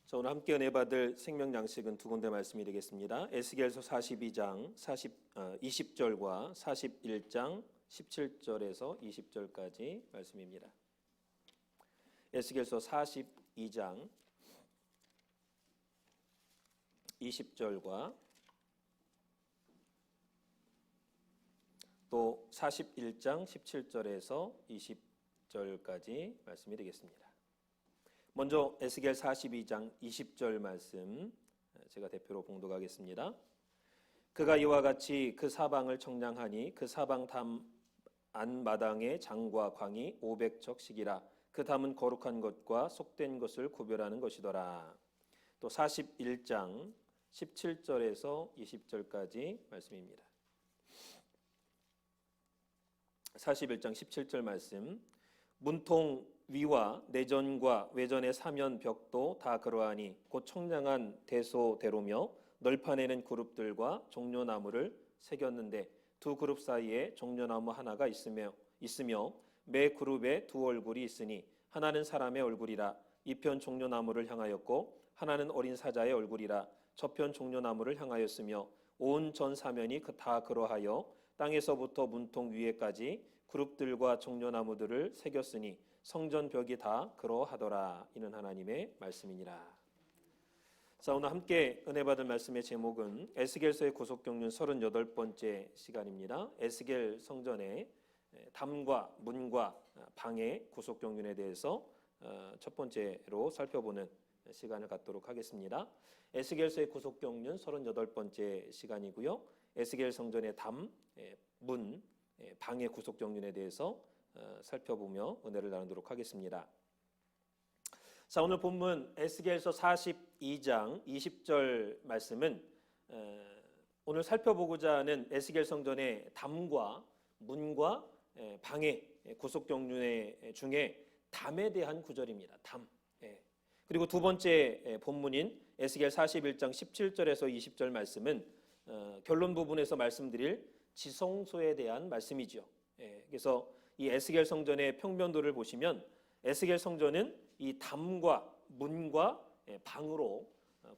자, 오늘 함께 은혜 받을 생명 양식은 두 군데 말씀이 되겠습니다. 에스겔서 42장 20절과 41장 17절에서 20절까지 말씀입니다. 에스겔서 42장 20절과 또 41장 17절에서 20절까지 말씀이 되겠습니다. 먼저 에스겔 42장 20절 말씀 제가 대표로 봉독하겠습니다. 그가 이와 같이 그 사방을 청량하니 그 사방 담 안마당의 장과 광이 500척씩이라. 그 담은 거룩한 것과 속된 것을 구별하는 것이더라. 또 41장 17절에서 20절까지 말씀입니다. 41장 17절 말씀. 문통 위와 내전과 외전의 사면 벽도 다 그러하니 곧 청량한 대소대로며 널판에는 그룹들과 종려나무를 새겼는데 두 그룹 사이에 종려나무 하나가 있으며 매 그룹에 두 얼굴이 있으니 하나는 사람의 얼굴이라. 이편 종려나무를 향하였고 하나는 어린 사자의 얼굴이라. 저편 종려나무를 향하였으며 온 전 사면이 다 그러하여 땅에서부터 문통 위에까지 그룹들과 종려나무들을 새겼으니 성전 벽이 다 그러하더라. 이는 하나님의 말씀이니라. 자, 오늘 함께 은혜 받을 말씀의 제목은 에스겔서의 구속경륜 38번째 시간입니다. 에스겔 성전의 담과 문과 방의 구속경륜에 대해서 첫 번째로 살펴보는 시간을 갖도록 하겠습니다. 에스겔서의 구속경륜 38번째 시간이고요. 에스겔 성전의 담, 문, 방의 구속경륜에 대해서 살펴보며 은혜를 나누도록 하겠습니다. 자, 오늘 본문 에스겔서 42장 20절 말씀은 오늘 살펴보고자 하는 에스겔 성전의 담과 문과 방의 구속경륜 중에 담에 대한 구절입니다. 담. 그리고 두 번째 본문인 에스겔 41장 17절에서 20절 말씀은 결론 부분에서 말씀드릴 지성소에 대한 말씀이죠. 그래서 이 에스겔 성전의 평면도를 보시면 에스겔 성전은 이 담과 문과 방으로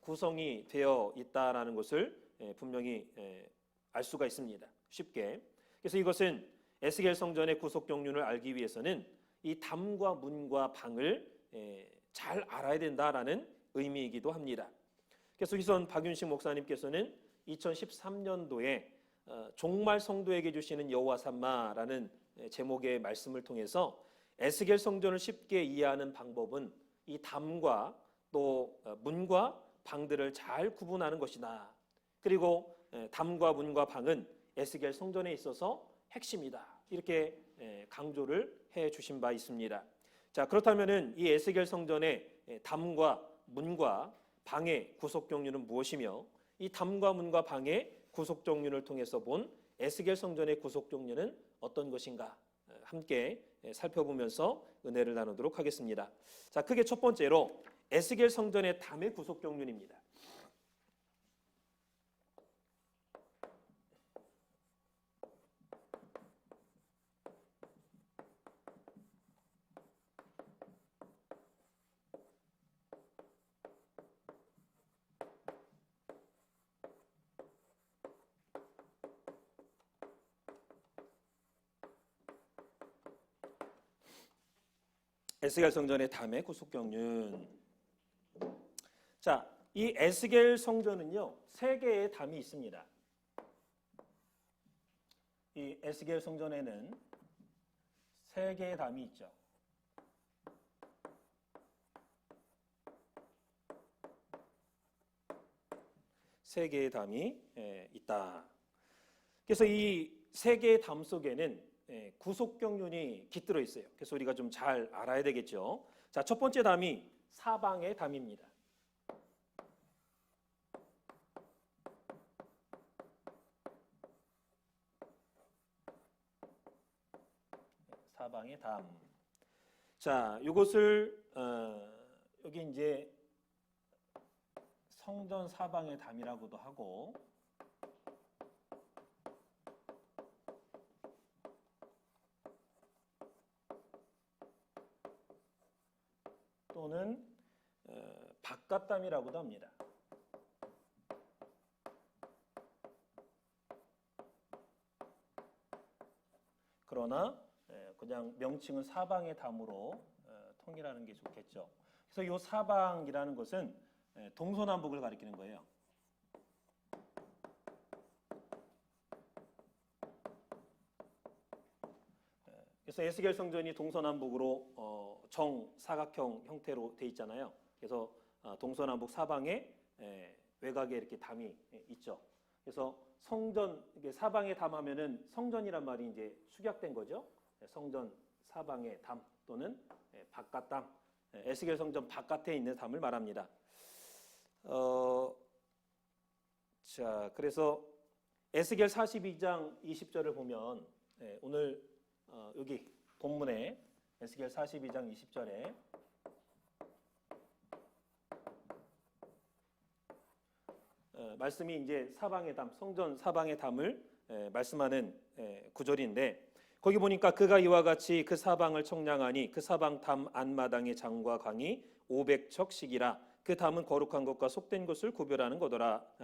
구성이 되어 있다라는 것을 분명히 알 수가 있습니다. 쉽게. 그래서 이것은 에스겔 성전의 구속경륜을 알기 위해서는 이 담과 문과 방을 잘 알아야 된다라는 의미이기도 합니다. 그래서 우선 박윤식 목사님께서는 2013년도에 종말 성도에게 주시는 여호와 삼마라는 제목의 말씀을 통해서 에스겔 성전을 쉽게 이해하는 방법은 이 담과 또 문과 방들을 잘 구분하는 것이다. 그리고 담과 문과 방은 에스겔 성전에 있어서 핵심이다. 이렇게 강조를 해 주신 바 있습니다. 자, 그렇다면은 이 에스겔 성전의 담과 문과 방의 구속경륜은 무엇이며 이 담과 문과 방의 구속경륜을 통해서 본 에스겔 성전의 구속경륜은 어떤 것인가 함께 살펴보면서 은혜를 나누도록 하겠습니다. 자, 크게 첫 번째로 에스겔 성전의 담의 구속경륜입니다. 에스겔 성전의 담의 구속경륜. 자, 이 에스겔 성전은요, 세 개의 담이 있습니다. 이 에스겔 성전에는 세 개의 담이 있죠. 세 개의 담이 있다. 그래서 이 세 개의 담 속에는 구속경륜이 깃들어 있어요. 그래서 우리가 좀 잘 알아야 되겠죠. 자, 첫 번째 담이 사방의 담입니다. 사방의 담. 자, 이것을 여기 이제 성전 사방의 담이라고도 하고 또는 바깥담이라고도 합니다. 그러나 그냥 명칭은 사방의 담으로 통일하는 게 좋겠죠. 그래서 이 사방이라는 것은 동서남북을 가리키는 거예요. 그래서 에스겔 성전이 동서남북으로 정사각형 형태로 돼 있잖아요. 그래서 동서남북 사방에 외곽에 이렇게 담이 있죠. 그래서 성전 이게 사방에 담하면은 성전이란 말이 이제 축약된 거죠. 성전 사방의 담 또는 바깥담, 에스겔 성전 바깥에 있는 담을 말합니다. 자, 그래서 에스겔 42장 20절을 보면 오늘 여기 본문에 에스겔 42장 20절에 말씀이 이제 사방의 담, 성전 사방의 담을 말씀하는 구절인데 거기 보니까 그가 이와 같이 그 사방을 청량하니 그 사방 담 안마당의 장과 강이 500척씩이라 그 담은 거룩한 것과 속된 것을 구별하는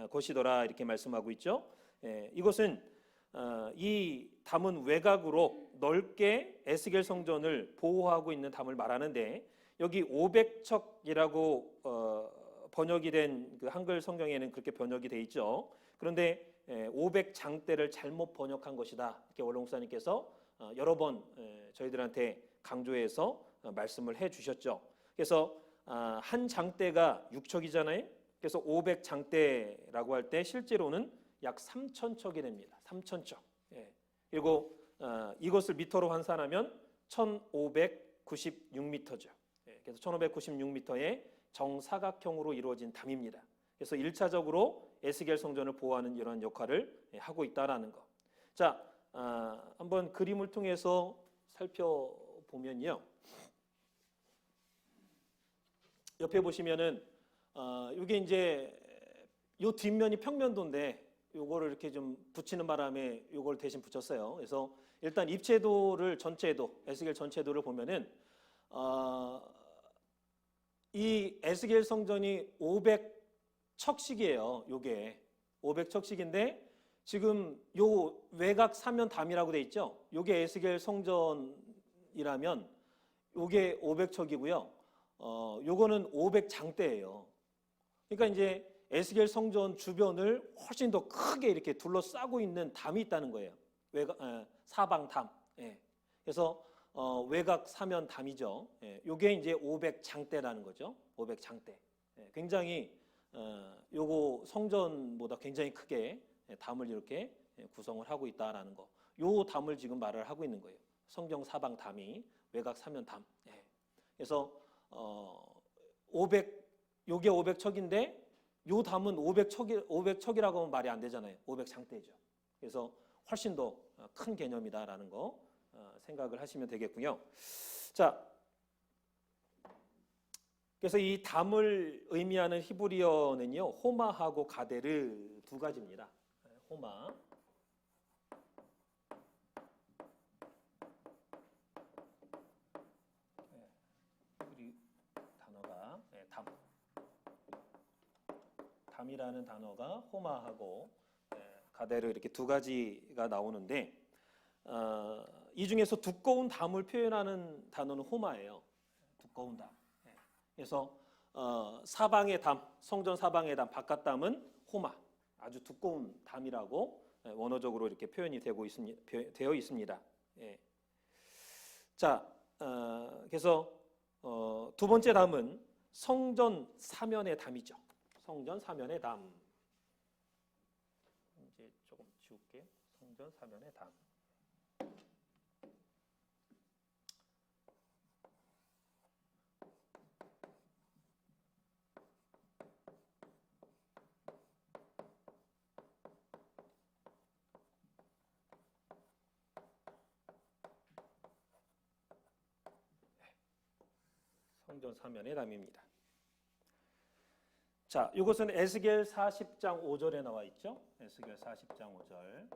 것이더라 이렇게 말씀하고 있죠. 이것은 이 담은 외곽으로 넓게 에스겔 성전을 보호하고 있는 담을 말하는데 여기 500척이라고 번역이 된 그 한글 성경에는 그렇게 번역이 돼 있죠. 그런데 500장대를 잘못 번역한 것이다. 이렇게 원로 목사님께서 여러 번 저희들한테 강조해서 말씀을 해 주셨죠. 그래서 한 장대가 6척이잖아요. 그래서 500장대라고 할 때 실제로는 약 3,000척이 됩니다. 3,000척. 그리고 이것을 미터로 환산하면 1,596m죠. 그래서 1,596m의 정사각형으로 이루어진 담입니다. 그래서 1차적으로 에스겔 성전을 보호하는 이런 역할을 하고 있다라는 거. 자, 한번 그림을 통해서 살펴보면요. 옆에 보시면은 이게 이제 요 뒷면이 평면도인데 요거를 이렇게 좀 붙이는 바람에 요걸 대신 붙였어요. 그래서 일단 입체도를 전체도 에스겔 전체도를 보면은 이 에스겔 성전이 500척씩이에요. 요게 500척씩인데 지금 요 외곽 사면 담이라고 돼 있죠. 요게 에스겔 성전이라면 요게 500척이고요. 요거는 500장대예요. 그러니까 이제 에스겔 성전 주변을 훨씬 더 크게 이렇게 둘러싸고 있는 담이 있다는 거예요. 외곽 사방 담. 그래서 외곽 사면 담이죠. 요게 이제 500장대라는 거죠. 500장대. 굉장히 요거 성전보다 굉장히 크게 담을 이렇게 구성을 하고 있다라는 거. 요 담을 지금 말을 하고 있는 거예요. 성경 사방 담이 외곽 사면 담. 그래서 요게 500척인데 요 담은 500척이라고 하면 말이 안 되잖아요. 500장대죠. 그래서 훨씬 더 큰 개념이다라는 거 생각을 하시면 되겠고요. 자, 그래서 이 담을 의미하는 히브리어는요, 호마하고 가데르 두 가지입니다. 호마. 우리 단어가 담. 담이라는 단어가 호마하고 가데르 이렇게 두 가지가 나오는데 이 중에서 두꺼운 담을 표현하는 단어는 호마예요. 두꺼운 담. 그래서 사방의 담, 성전 사방의 담, 바깥담은 호마, 아주 두꺼운 담이라고 원어적으로 이렇게 표현이 되어 있습니다. 자, 그래서 두 번째 담은 성전 사면의 담이죠. 성전 사면의 담. 이제 조금 지울게요. 성전 사면의 담. 성전 사면의 담입니다. 자, 이것은 에스겔 40장 5절에 나와 있죠. 에스겔 40장 5절.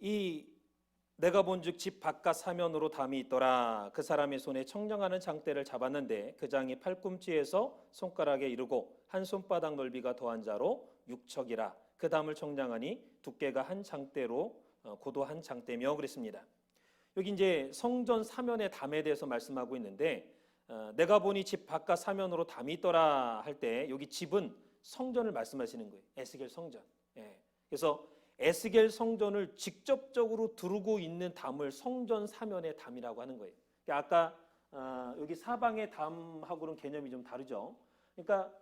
이 내가 본즉 집 바깥 사면으로 담이 있더라. 그 사람의 손에 청량하는 장대를 잡았는데 그 장이 팔꿈치에서 손가락에 이르고 한 손바닥 넓이가 더한 자로 6척이라. 그 담을 청량하니 두께가 한 장대로 고도 한 장대며 그랬습니다. 여기 이제 성전 사면의 담에 대해서 말씀하고 있는데 내가 보니 집 바깥 사면으로 담이 있더라 할 때 여기 집은 성전을 말씀하시는 거예요. 에스겔 성전. 예. 그래서 에스겔 성전을 직접적으로 두르고 있는 담을 성전 사면의 담이라고 하는 거예요. 그러니까 아까 여기 사방의 담하고는 개념이 좀 다르죠. 그러니까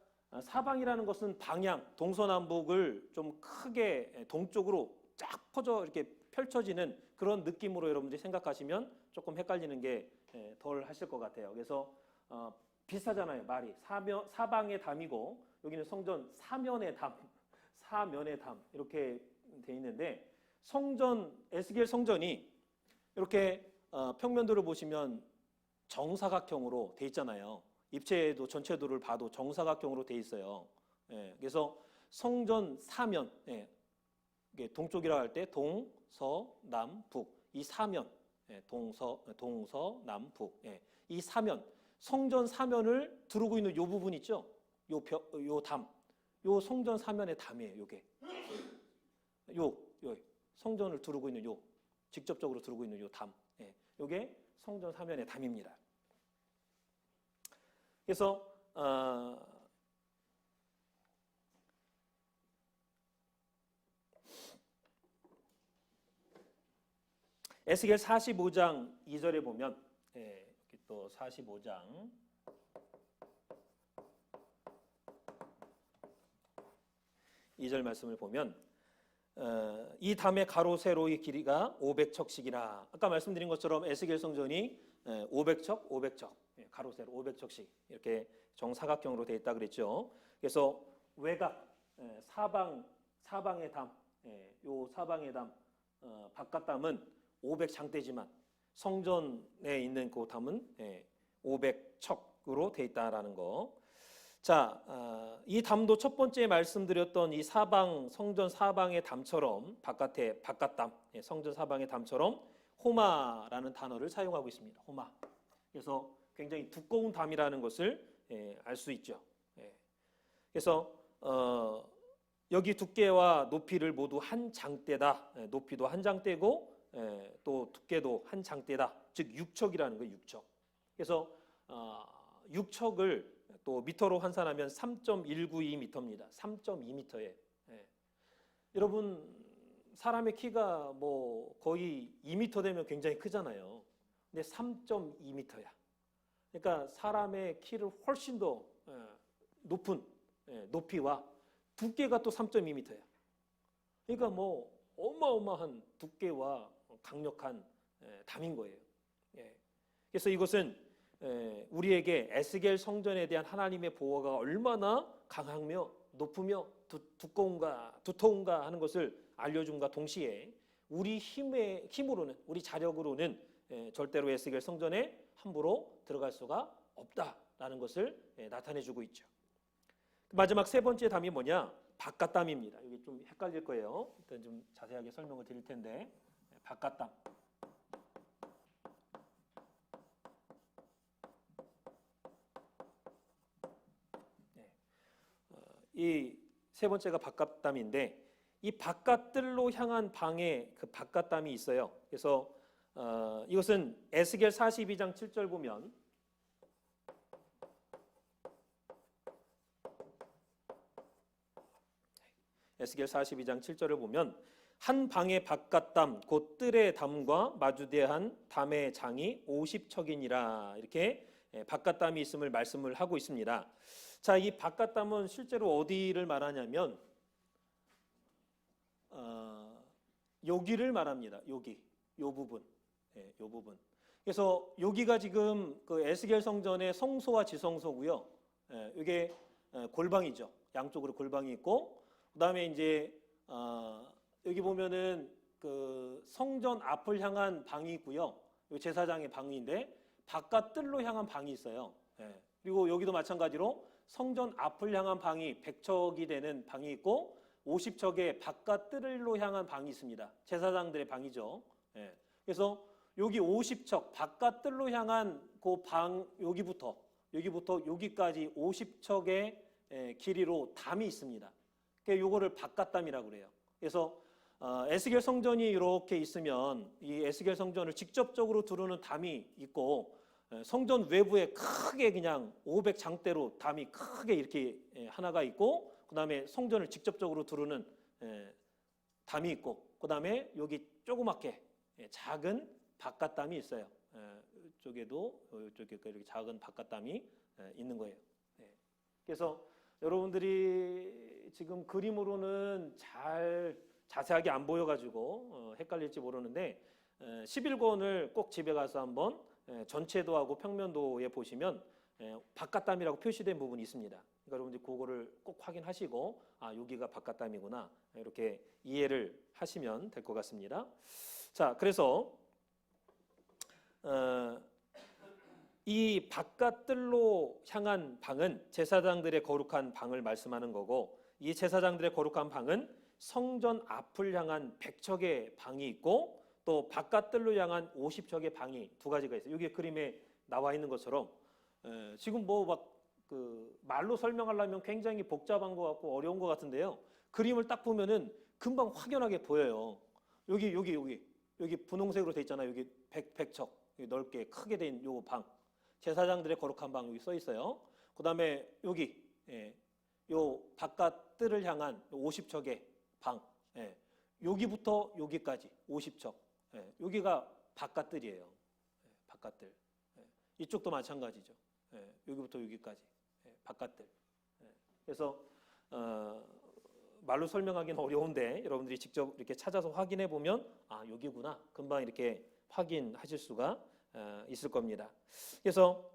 사방이라는 것은 방향, 동서남북을 좀 크게 동쪽으로 쫙 퍼져 이렇게 펼쳐지는 그런 느낌으로 여러분들이 생각하시면 조금 헷갈리는 게 덜 하실 것 같아요. 그래서 비슷하잖아요. 말이 사방의 담이고 여기는 성전 사면의 담, 사면의 담 이렇게 돼 있는데 성전 에스겔 성전이 이렇게 평면도를 보시면 정사각형으로 돼 있잖아요. 입체도 전체도를 봐도 정사각형으로 돼 있어요. 예, 그래서 성전 사면, 예, 동쪽이라 할 때 동, 서, 남, 북 이 사면, 예, 동서, 남, 북 예, 이 사면 성전 사면을 두르고 있는 요 부분 있죠? 요 담, 요 성전 사면의 담이에요. 요게 요 성전을 두르고 있는 요 직접적으로 두르고 있는 요 담, 예, 요게 성전 사면의 담입니다. 그래서 에스겔 45장 2절에 보면 예, 여기 또 45장 2절 말씀을 보면 이 담의 가로 세로의 길이가 500척씩이라. 아까 말씀드린 것처럼 에스겔 성전이 500척, 500척, 가로 세로 500척씩 이렇게 정사각형으로 되어 있다 그랬죠. 그래서 외곽, 사방의 담, 요 사방의 담, 바깥 담은 500장대지만 성전에 있는 그 담은 500척으로 되어 있다라는 거. 자, 이 담도 첫 번째 말씀드렸던 이 성전 사방의 담처럼 바깥담, 성전 사방의 담처럼 호마라는 단어를 사용하고 있습니다. 호마. 그래서 굉장히 두꺼운 담이라는 것을 알 수 있죠. 그래서 여기 두께와 높이를 모두 한 장대다. 높이도 한 장대고 또 두께도 한 장대다. 즉 6척이라는 거예요. 6척. 그래서 6척을 또 미터로 환산하면 3.192m입니다. 3.2m에. 여러분 사람의 키가 뭐 거의 2m 되면 굉장히 크잖아요. 근데 3.2m야. 그러니까 사람의 키를 훨씬 더 높은 높이와 두께가 또 3.2m야. 그러니까 뭐 어마어마한 두께와 강력한 담인 거예요. 그래서 이것은 우리에게 에스겔 성전에 대한 하나님의 보호가 얼마나 강하며 높으며 두터운가 하는 것을 알려줌과 동시에 우리 힘으로는 우리 자력으로는 절대로 에스겔 성전에 함부로 들어갈 수가 없다라는 것을 나타내주고 있죠. 마지막 세 번째 담이 뭐냐? 바깥담입니다. 여기 좀 헷갈릴 거예요. 일단 좀 자세하게 설명을 드릴 텐데 바깥담. 이 세 번째가 바깥담인데 이 바깥들로 향한 방에 그 바깥담이 있어요. 그래서 이것은 에스겔 42장 7절 보면 에스겔 42장 7절을 보면 한 방의 바깥담 곧 뜰의 담과 마주대한 담의 장이 50척이니라 이렇게 바깥담이 있음을 말씀을 하고 있습니다. 자, 이 바깥담은 실제로 어디를 말하냐면 여기를 말합니다. 여기, 요 부분, 요 부분. 그래서 여기가 지금 그 에스겔 성전의 성소와 지성소고요. 이게 골방이죠. 양쪽으로 골방이 있고, 그다음에 이제 여기 보면은 그 성전 앞을 향한 방이 있고요. 여기 제사장의 방인데 바깥 뜰로 향한 방이 있어요. 그리고 여기도 마찬가지로 성전 앞을 향한 방이 100척이 되는 방이 있고 50척의 바깥 뜰로 향한 방이 있습니다. 제사장들의 방이죠. 그래서 여기 50척 바깥뜰로 향한 그 방 여기부터 여기까지 50척의 길이로 담이 있습니다. 그러니까 요거를 바깥담이라고 그래요. 그래서 에스겔 성전이 이렇게 있으면 이 에스겔 성전을 직접적으로 두르는 담이 있고 성전 외부에 크게 그냥 500장대로 담이 크게 이렇게 하나가 있고 그다음에 성전을 직접적으로 두르는 담이 있고 그다음에 여기 조그맣게 작은 바깥담이 있어요. 이쪽에도 이쪽에 이렇게 작은 바깥담이 있는 거예요. 그래서 여러분들이 지금 그림으로는 잘 자세하게 안 보여가지고 헷갈릴지 모르는데 11권을 꼭 집에 가서 한번 전체도하고 평면도에 보시면 바깥담이라고 표시된 부분이 있습니다. 그러니까 여러분들이 그거를 꼭 확인하시고 아 여기가 바깥담이구나 이렇게 이해를 하시면 될 것 같습니다. 자, 그래서 이 바깥뜰로 향한 방은 제사장들의 거룩한 방을 말씀하는 거고 이 제사장들의 거룩한 방은 성전 앞을 향한 100척의 방이 있고 또 바깥뜰로 향한 50척의 방이 두 가지가 있어요. 여기 그림에 나와 있는 것처럼 지금 뭐 막 그 말로 설명하려면 굉장히 복잡한 것 같고 어려운 것 같은데요. 그림을 딱 보면은 금방 확연하게 보여요. 여기 분홍색으로 돼 있잖아요. 여기 100척 넓게 크게 된 요 방. 제사장들의 거룩한 방 여기 써 있어요. 그다음에 여기 요 바깥뜰을 향한 50척의 방. 여기부터 여기까지 50척. 여기가 바깥뜰이에요. 바깥뜰. 이쪽도 마찬가지죠. 여기부터 여기까지 바깥뜰. 그래서 말로 설명하기는 어려운데 여러분들이 직접 이렇게 찾아서 확인해 보면 아 여기구나 금방 이렇게 확인하실 수가 있을 겁니다. 그래서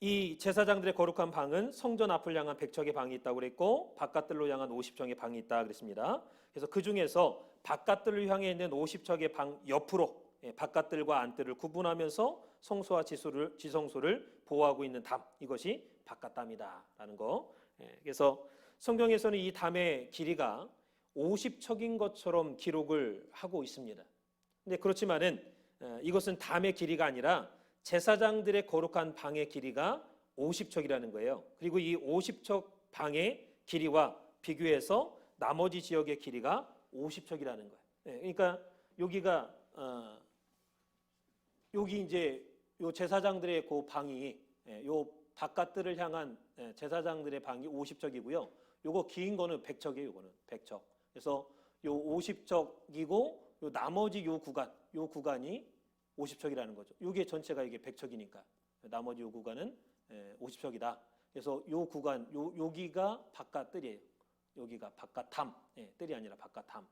이 제사장들의 거룩한 방은 성전 앞을 향한 100척의 방이 있다고 그랬고 바깥뜰로 향한 50척의 방이 있다 그랬습니다. 그래서 그 중에서 바깥뜰을 향해 있는 50척의 방 옆으로 바깥뜰과 안뜰을 구분하면서 성소와 지성소를 보호하고 있는 담, 이것이 바깥담이다라는 거. 그래서 성경에서는 이 담의 길이가 50척인 것처럼 기록을 하고 있습니다. 근데 그렇지만은 이것은 담의 길이가 아니라 제사장들의 거룩한 방의 길이가 50척이라는 거예요. 그리고 이 50척 방의 길이와 비교해서 나머지 지역의 길이가 50척이라는 거예요. 그러니까 여기가 여기 이제 요 제사장들의 그 방이 요 바깥들을 향한 제사장들의 방이 50척이고요. 요거 긴 거는 100척이에요. 요거는 100척. 그래서 요 50척이고 요 나머지 요 구간이 50척이라는 거죠. 요게 전체가 이게 100척이니까 나머지 요 구간은 50척이다. 그래서 요 구간 여기가 바깥뜰이에요. 여기가 바깥담. 뜰이 아니라 바깥담.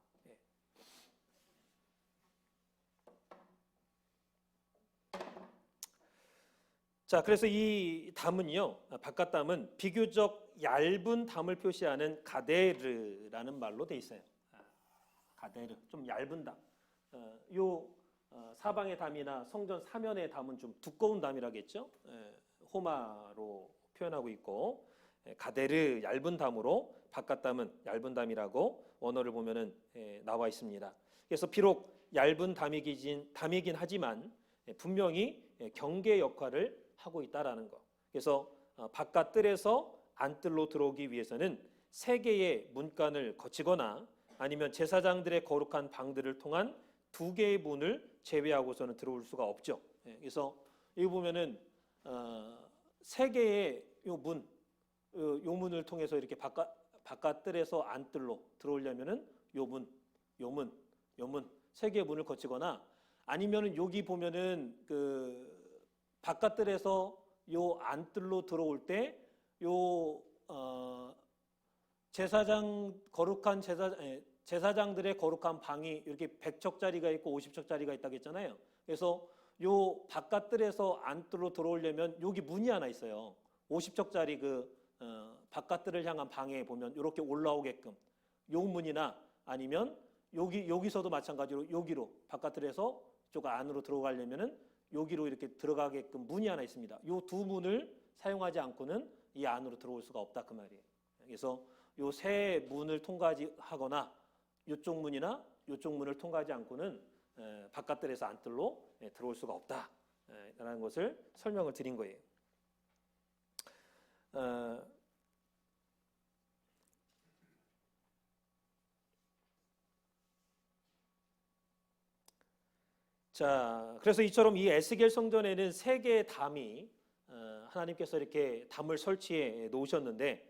자, 그래서 이 담은요, 바깥담은 비교적 얇은 담을 표시하는 가데르라는 말로 돼 있어요. 가데르, 좀 얇은 담. 사방의 담이나 성전 사면의 담은 좀 두꺼운 담이라겠죠. 호마로 표현하고 있고, 가데르 얇은 담으로 바깥담은 얇은 담이라고 원어를 보면은 나와 있습니다. 그래서 비록 얇은 담이긴 하지만 분명히 경계 역할을 하고 있다라는 거. 그래서 바깥뜰에서 안뜰로 들어오기 위해서는 세 개의 문간을 거치거나 아니면 제사장들의 거룩한 방들을 통한 두 개의 문을 제외하고서는 들어올 수가 없죠. 그래서 여기 보면은 세 개의 요 문을 통해서 이렇게 바깥뜰에서 안뜰로 들어오려면은 요 문 세 개의 문을 거치거나 아니면은 여기 보면은 그 바깥뜰에서 요 안뜰로 들어올 때 요 제사장들의 거룩한 방이 이렇게 100척짜리가 있고 50척짜리가 있다고 했잖아요. 그래서 요 바깥뜰에서 안뜰로 들어오려면 여기 문이 하나 있어요. 50척짜리 그 바깥뜰을 향한 방에 보면 이렇게 올라오게끔 요 문이나 아니면 여기서도 마찬가지로 여기로 바깥뜰에서 이쪽 안으로 들어가려면은 여기로 이렇게 들어가게끔 문이 하나 있습니다. 요 두 문을 사용하지 않고는 이 안으로 들어올 수가 없다 그 말이에요. 그래서 요 세 문을 통과하거나 이쪽 문이나 이쪽 문을 통과하지 않고는 바깥들에서 안뜰로 들어올 수가 없다라는 것을 설명을 드린 거예요. 자, 그래서 이처럼 이 에스겔 성전에는 세 개의 담이 하나님께서 이렇게 담을 설치해 놓으셨는데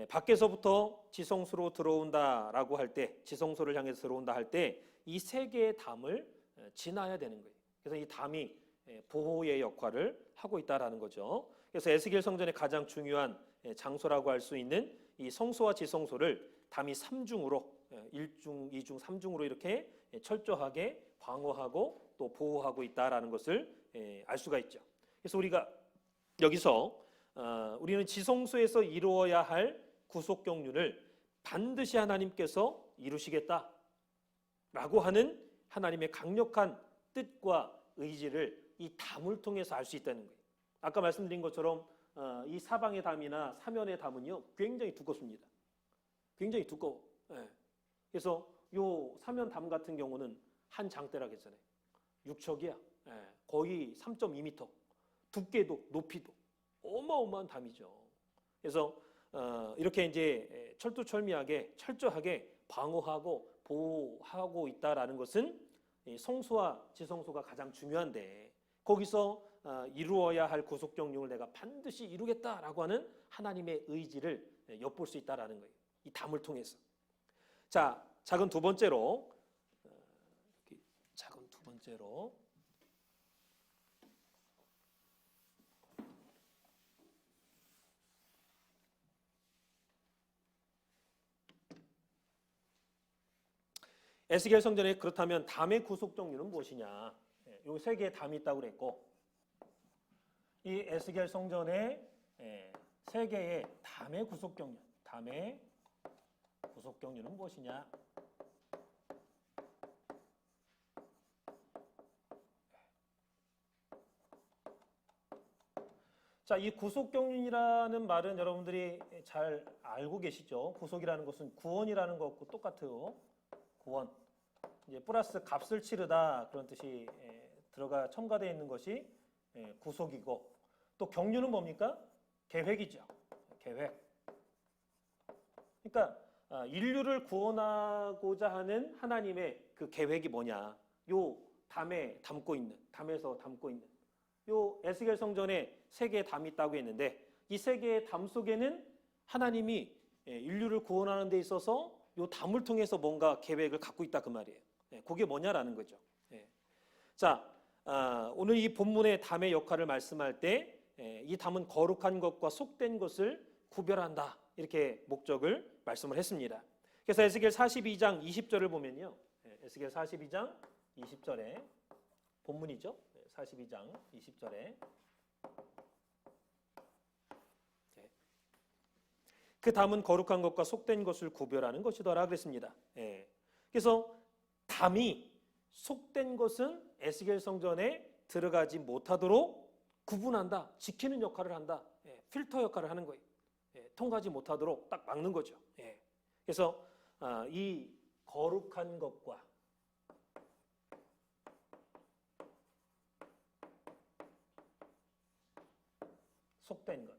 밖에서부터 지성소로 들어온다라고 할 때, 지성소를 향해서 들어온다 할 때 이 세 개의 담을 지나야 되는 거예요. 그래서 이 담이 보호의 역할을 하고 있다라는 거죠. 그래서 에스겔 성전의 가장 중요한 장소라고 할 수 있는 이 성소와 지성소를 담이 3중으로 1중, 2중, 3중으로 이렇게 철저하게 방어하고 또 보호하고 있다라는 것을 알 수가 있죠. 그래서 우리가 여기서 우리는 지성소에서 이루어야 할 구속 경륜을 반드시 하나님께서 이루시겠다라고 하는 하나님의 강력한 뜻과 의지를 이 담을 통해서 알 수 있다는 거예요. 아까 말씀드린 것처럼 이 사방의 담이나 사면의 담은요 굉장히 두껍습니다. 굉장히 두꺼워. 그래서 요 사면 담 같은 경우는 한 장대라고 했잖아요. 6척이야. 거의 3.2m. 두께도 높이도 어마어마한 담이죠. 그래서 이렇게 이제 철두철미하게 철저하게 방어하고 보호하고 있다라는 것은 성소와 지성소가 가장 중요한데 거기서 이루어야 할 구속 경륜을 내가 반드시 이루겠다라고 하는 하나님의 의지를 엿볼 수 있다라는 거예요. 이 담을 통해서. 자, 작은 두 번째로 에스겔 성전에 그렇다면 담의 구속 경륜은 무엇이냐? 요 세 개의 담이 있다고 그랬고 이 에스겔 성전에 세 개의 담의 구속 경륜, 담의 구속 경륜은 무엇이냐? 자, 이 구속 경륜이라는 말은 여러분들이 잘 알고 계시죠? 구속이라는 것은 구원이라는 것과 똑같아요. 구원. 이제 플러스 값을 치르다 그런 뜻이 첨가되어 있는 것이 구속이고 또 경륜은 뭡니까? 계획이죠. 계획. 그러니까 인류를 구원하고자 하는 하나님의 그 계획이 뭐냐? 요 담에 담고 있는, 담에서 담고 있는 요 에스겔 성전에 세 개의 담이 있다고 했는데 이 세 개의 담 속에는 하나님이 인류를 구원하는 데 있어서 요 담을 통해서 뭔가 계획을 갖고 있다 그 말이에요. 그게 뭐냐라는 거죠. 자, 오늘 이 본문의 담의 역할을 말씀할 때 이 담은 거룩한 것과 속된 것을 구별한다 이렇게 목적을 말씀을 했습니다. 그래서 에스겔 42장 20절을 보면요, 에스겔 42장 20절에 본문이죠. 42장 20절에 그 담은 거룩한 것과 속된 것을 구별하는 것이더라 그랬습니다. 그래서 담이 속된 것은 에스겔 성전에 들어가지 못하도록 구분한다, 지키는 역할을 한다, 필터 역할을 하는 거예요. 통과하지 못하도록 딱 막는 거죠. 그래서 이 거룩한 것과 속된 것,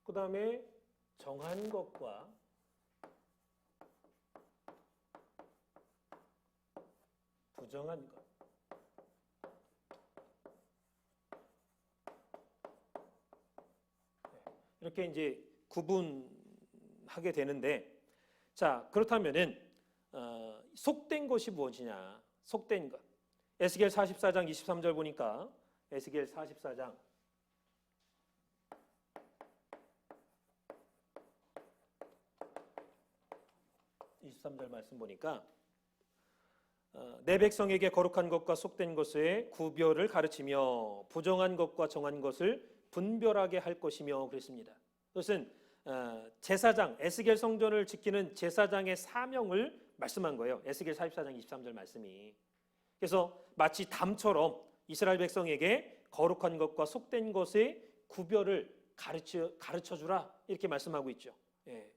그 다음에 정한 것과 부정한 것. 이렇게 이제 구분하게 되는데, 자, 그렇다면은 속된 것이 무엇이냐? 속된 것. 에스겔 44장 23절 보니까 에스겔 44장 23절 말씀 보니까 내 백성에게 거룩한 것과 속된 것의 구별을 가르치며 부정한 것과 정한 것을 분별하게 할 것이며 그랬습니다. 그것은 제사장, 에스겔 성전을 지키는 제사장의 사명을 말씀한 거예요. 에스겔 44장 23절 말씀이. 그래서 마치 담처럼 이스라엘 백성에게 거룩한 것과 속된 것의 구별을 가르쳐 주라 이렇게 말씀하고 있죠. 예.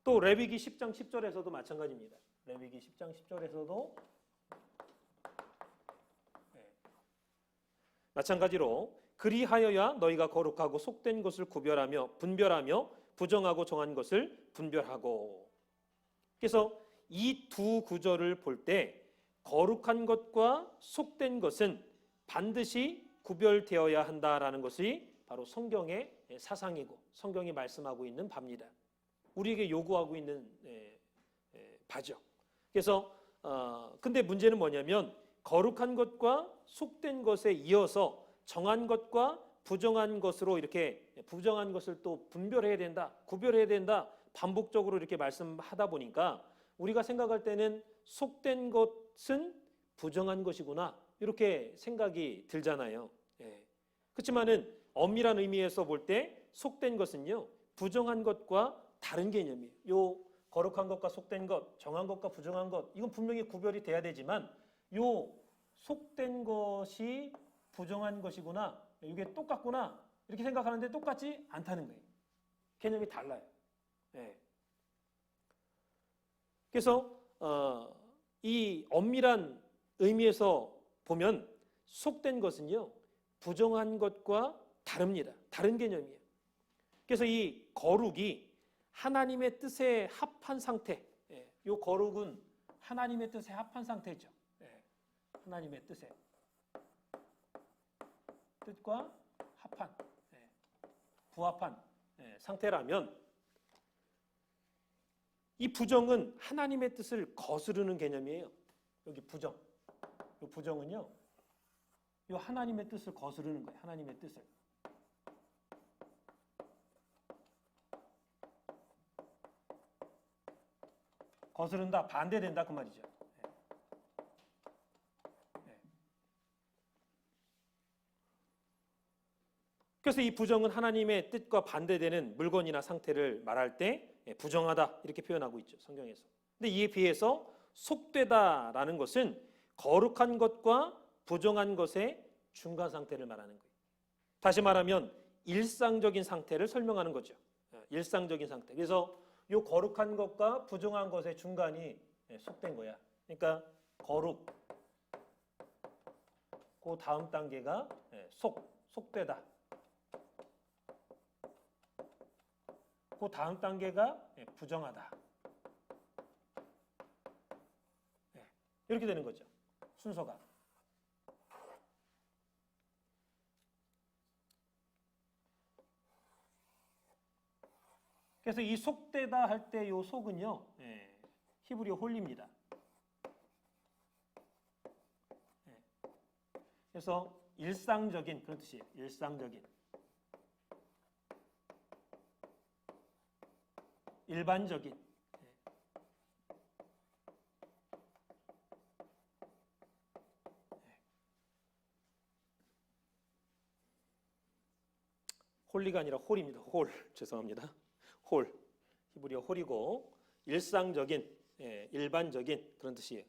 또 레위기 10장 10절에서도 마찬가지입니다. 레위기 10장 10절에서도 마찬가지로 그리하여야 너희가 거룩하고 속된 것을 구별하며 분별하며 부정하고 정한 것을 분별하고. 그래서 이 두 구절을 볼 때 거룩한 것과 속된 것은 반드시 구별되어야 한다라는 것이 바로 성경의 사상이고 성경이 말씀하고 있는 바입니다. 우리에게 요구하고 있는 바죠. 그래서 근데 문제는 뭐냐면 거룩한 것과 속된 것에 이어서 정한 것과 부정한 것으로 이렇게 부정한 것을 또 분별해야 된다, 구별해야 된다, 반복적으로 이렇게 말씀하다 보니까 우리가 생각할 때는 속된 것은 부정한 것이구나 이렇게 생각이 들잖아요. 그렇지만은 엄밀한 의미에서 볼 때 속된 것은요 부정한 것과 다른 개념이에요. 요 거룩한 것과 속된 것, 정한 것과 부정한 것 이건 분명히 구별이 돼야 되지만 요 속된 것이 부정한 것이구나 이게 똑같구나 이렇게 생각하는데 똑같지 않다는 거예요. 개념이 달라요. 그래서 이 엄밀한 의미에서 보면 속된 것은요 부정한 것과 다릅니다. 다른 개념이에요. 그래서 이 거룩이 하나님의 뜻에 합한 상태, 이 거룩은 하나님의 뜻에 합한 상태죠. 하나님의 뜻과 합한, 부합한 상태라면 이 부정은 하나님의 뜻을 거스르는 개념이에요. 여기 부정, 이 부정은요, 이 하나님의 뜻을 거스르는 거예요. 하나님의 뜻을. 거스른다, 반대된다 그 말이죠. 그래서 이 부정은 하나님의 뜻과 반대되는 물건이나 상태를 말할 때 부정하다 이렇게 표현하고 있죠. 성경에서. 근데 이에 비해서 속되다라는 것은 거룩한 것과 부정한 것의 중간 상태를 말하는 거예요. 다시 말하면 일상적인 상태를 설명하는 거죠. 일상적인 상태. 그래서 이 거룩한 것과 부정한 것의 중간이 속된 거야. 그러니까 거룩. 그 다음 단계가 속되다. 그 다음 단계가 부정하다. 이렇게 되는 거죠. 순서가. 그래서 이 속되다 할 때 이 속은요, 히브리어 홀리입니다. 그래서 일상적인 그런 뜻이에요. 일상적인. 일반적인. 홀리가 아니라 홀입니다. 홀. 죄송합니다. 홀. 히브리어 홀이고 일상적인, 일반적인 그런 뜻이에요.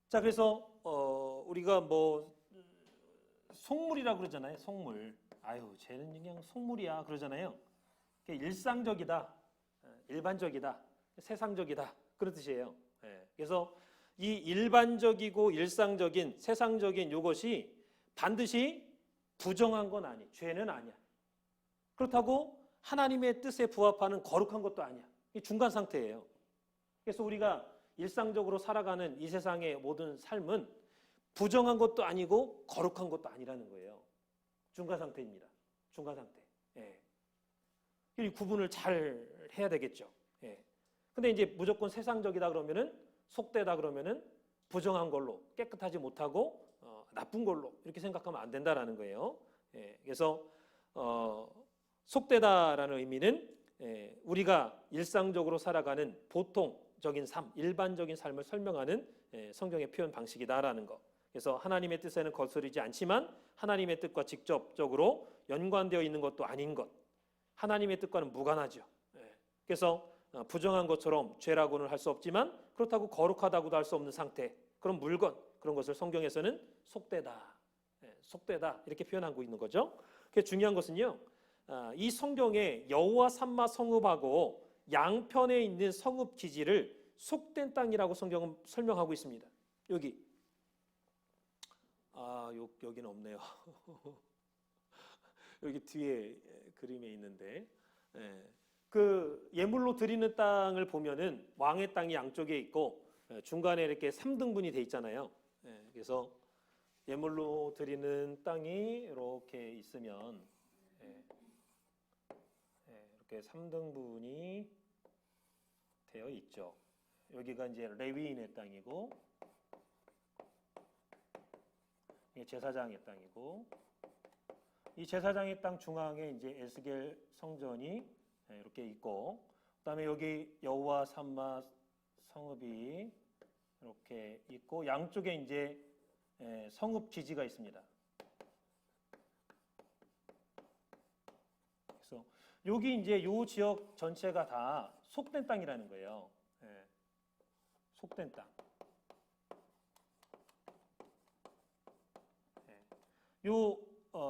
자, 그래서 우리가 뭐 속물이라고 그러잖아요. 속물. 아유, 쟤는 그냥 속물이야 그러잖아요. 일상적이다, 일반적이다, 세상적이다 그런 뜻이에요. 그래서 이 일반적이고 일상적인, 세상적인 이것이 반드시 부정한 건 아니, 죄는 아니야. 그렇다고 하나님의 뜻에 부합하는 거룩한 것도 아니야. 이 중간 상태예요. 그래서 우리가 일상적으로 살아가는 이 세상의 모든 삶은 부정한 것도 아니고 거룩한 것도 아니라는 거예요. 중간 상태입니다. 중간 상태. 이 구분을 잘 해야 되겠죠. 근데 이제 무조건 세상적이다 그러면은 속되다 그러면은 부정한 걸로 깨끗하지 못하고 나쁜 걸로 이렇게 생각하면 안 된다라는 거예요. 그래서 속되다라는 의미는 우리가 일상적으로 살아가는 보통적인 삶, 일반적인 삶을 설명하는 성경의 표현 방식이다라는 거. 그래서 하나님의 뜻에는 거스르지 않지만 하나님의 뜻과 직접적으로 연관되어 있는 것도 아닌 것. 하나님의 뜻과는 무관하죠. 그래서 부정한 것처럼 죄라고는 할 수 없지만 그렇다고 거룩하다고도 할 수 없는 상태, 그런 물건, 그런 것을 성경에서는 속되다, 속되다 이렇게 표현하고 있는 거죠. 그 중요한 것은요. 이 성경에 여호와 삼마 성읍하고 양편에 있는 성읍 기지를 속된 땅이라고 성경은 설명하고 있습니다. 여기 여기는 없네요. 여기 뒤에 그림에 있는데 그 예물로 드리는 땅을 보면은 왕의 땅이 양쪽에 있고 중간에 이렇게 3등분이 돼 있잖아요. 그래서 예물로 드리는 땅이 이렇게 있으면 이렇게 3등분이 되어 있죠. 여기가 이제 레위인의 땅이고 이게 제사장의 땅이고 이 제사장의 땅 중앙에 이제 에스겔 성전이 이렇게 있고 그다음에 여기 여호와 삼마 성읍이 이렇게 있고 양쪽에 이제 성읍 기지가 있습니다. 그래서 여기 이제 요 지역 전체가 다 속된 땅이라는 거예요. 속된 땅.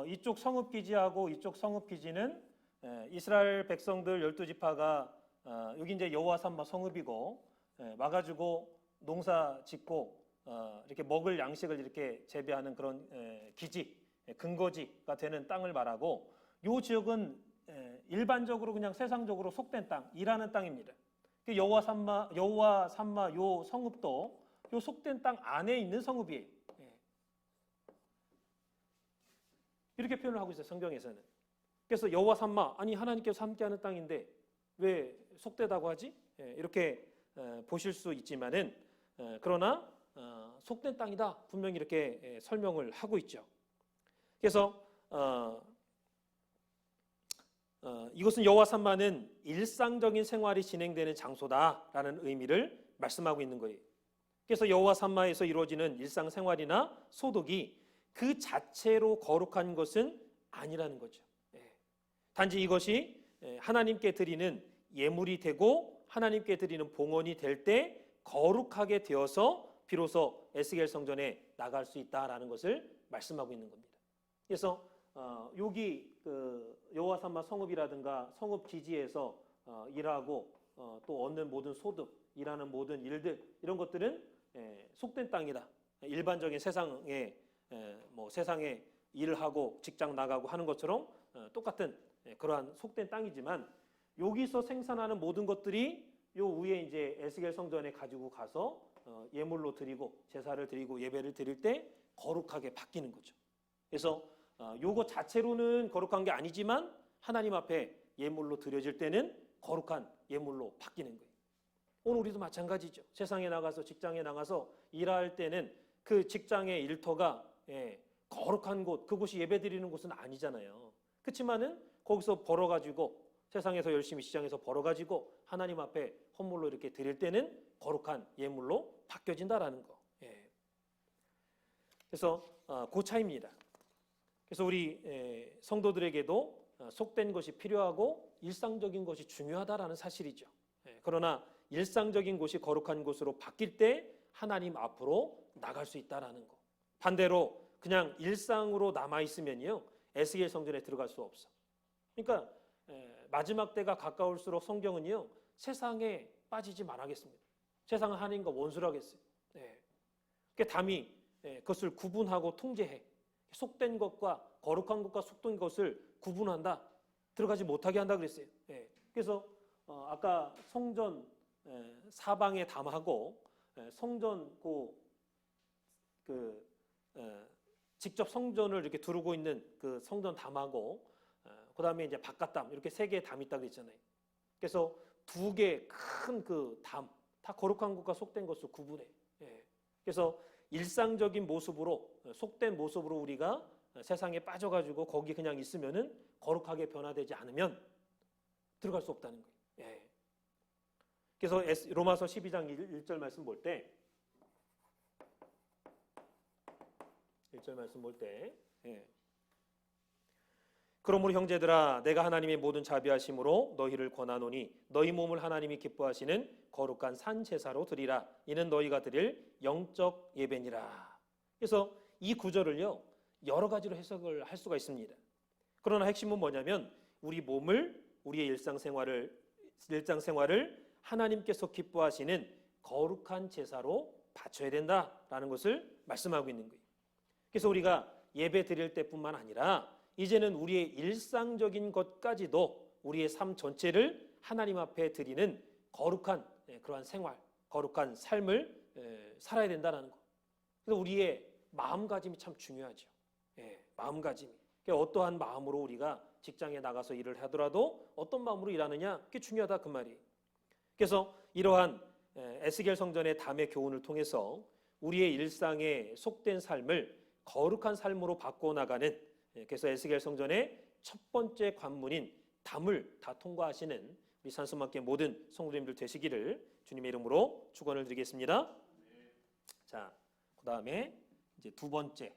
이쪽 성읍 기지하고 이쪽 성읍 기지는 이스라엘 백성들 12지파가 여기 이제 여호와 삼마 성읍이고 와가지고 농사 짓고 이렇게 먹을 양식을 이렇게 재배하는 그런 기지, 근거지가 되는 땅을 말하고 이 지역은 일반적으로 그냥 세상적으로 속된 땅, 일하는 땅입니다. 여호와 삼마 요 성읍도 요 속된 땅 안에 있는 성읍이에요. 이렇게 표현을 하고 있어요, 성경에서는. 그래서 여호와 삼마, 아니 하나님께서 함께하는 땅인데 왜 속되다고 하지? 이렇게 보실 수 있지만은 그러나 속된 땅이다 분명히 이렇게 설명을 하고 있죠. 그래서 이것은 여호와 삼마는 일상적인 생활이 진행되는 장소다라는 의미를 말씀하고 있는 거예요. 그래서 여호와 삼마에서 이루어지는 일상생활이나 소득이 그 자체로 거룩한 것은 아니라는 거죠. 단지 이것이 하나님께 드리는 예물이 되고 하나님께 드리는 봉헌이 될 때 거룩하게 되어서 비로소 에스겔 성전에 나갈 수 있다라는 것을 말씀하고 있는 겁니다. 그래서 여기 그 여호와 삼마 성읍이라든가 성읍 기지에서 일하고 또 얻는 모든 소득, 일하는 모든 일들 이런 것들은 속된 땅이다. 일반적인 세상에 세상에 일을 하고 직장 나가고 하는 것처럼 똑같은 그러한 속된 땅이지만 여기서 생산하는 모든 것들이 요 위에 이제 에스겔 성전에 가지고 가서 예물로 드리고 제사를 드리고 예배를 드릴 때 거룩하게 바뀌는 거죠. 그래서 요거 자체로는 거룩한 게 아니지만 하나님 앞에 예물로 드려질 때는 거룩한 예물로 바뀌는 거예요. 오늘 우리도 마찬가지죠. 세상에 나가서 직장에 나가서 일할 때는 그 직장의 일터가 거룩한 곳, 그곳이 예배드리는 곳은 아니잖아요. 그렇지만은 거기서 벌어가지고 세상에서 열심히 시장에서 벌어가지고 하나님 앞에 헌물로 이렇게 드릴 때는 거룩한 예물로 바뀌어진다라는 거. 그래서 그 차이입니다. 그래서 우리 성도들에게도 속된 것이 필요하고 일상적인 것이 중요하다라는 사실이죠. 그러나 일상적인 곳이 거룩한 곳으로 바뀔 때 하나님 앞으로 나갈 수 있다라는 거. 반대로 그냥 일상으로 남아 있으면요 에스겔 성전에 들어갈 수 없어. 그러니까 마지막 때가 가까울수록 성경은요 세상에 빠지지 말아겠습니다. 세상은 하나님과 원수를 하겠어요. 그러니까 담이 그것을 구분하고 통제해. 속된 것과 거룩한 것과 속된 것을 구분한다. 들어가지 못하게 한다 그랬어요. 그래서 아까 성전 사방에 담하고 성전 직접 성전을 이렇게 두르고 있는 그 성전 담하고 그다음에 이제 바깥담 이렇게 세 개의 담이 있다고 했잖아요. 그래서 두 개 큰 그 담 다 거룩한 것과 속된 것을 구분해. 그래서 일상적인 모습으로 속된 모습으로 우리가 세상에 빠져가지고 거기 그냥 있으면은 거룩하게 변화되지 않으면 들어갈 수 없다는 거예요. 그래서 로마서 12장 1절 말씀 볼 때 1절 말씀 볼 때 그러므로 형제들아 내가 하나님의 모든 자비하심으로 너희를 권하노니 너희 몸을 하나님이 기뻐하시는 거룩한 산 제사로 드리라. 이는 너희가 드릴 영적 예배니라. 그래서 이 구절을요 여러 가지로 해석을 할 수가 있습니다. 그러나 핵심은 뭐냐면 우리 몸을, 우리의 일상생활을 하나님께서 기뻐하시는 거룩한 제사로 바쳐야 된다라는 것을 말씀하고 있는 거예요. 그래서 우리가 예배 드릴 때뿐만 아니라 이제는 우리의 일상적인 것까지도 우리의 삶 전체를 하나님 앞에 드리는 거룩한 그러한 생활, 거룩한 삶을 살아야 된다는 것. 그래서 우리의 마음가짐이 참 중요하죠. 마음가짐이. 그러니까 어떠한 마음으로 우리가 직장에 나가서 일을 하더라도 어떤 마음으로 일하느냐, 그게 중요하다 그 말이에요. 그래서 이러한 에스겔 성전의 담의 교훈을 통해서 우리의 일상에 속된 삶을 거룩한 삶으로 바꿔나가는, 그래서 에스겔 성전의 첫 번째 관문인 담을 다 통과하시는 우리 산수막계 모든 성도님들 되시기를 주님의 이름으로 축원을 드리겠습니다. 자, 그 다음에 이제 두 번째.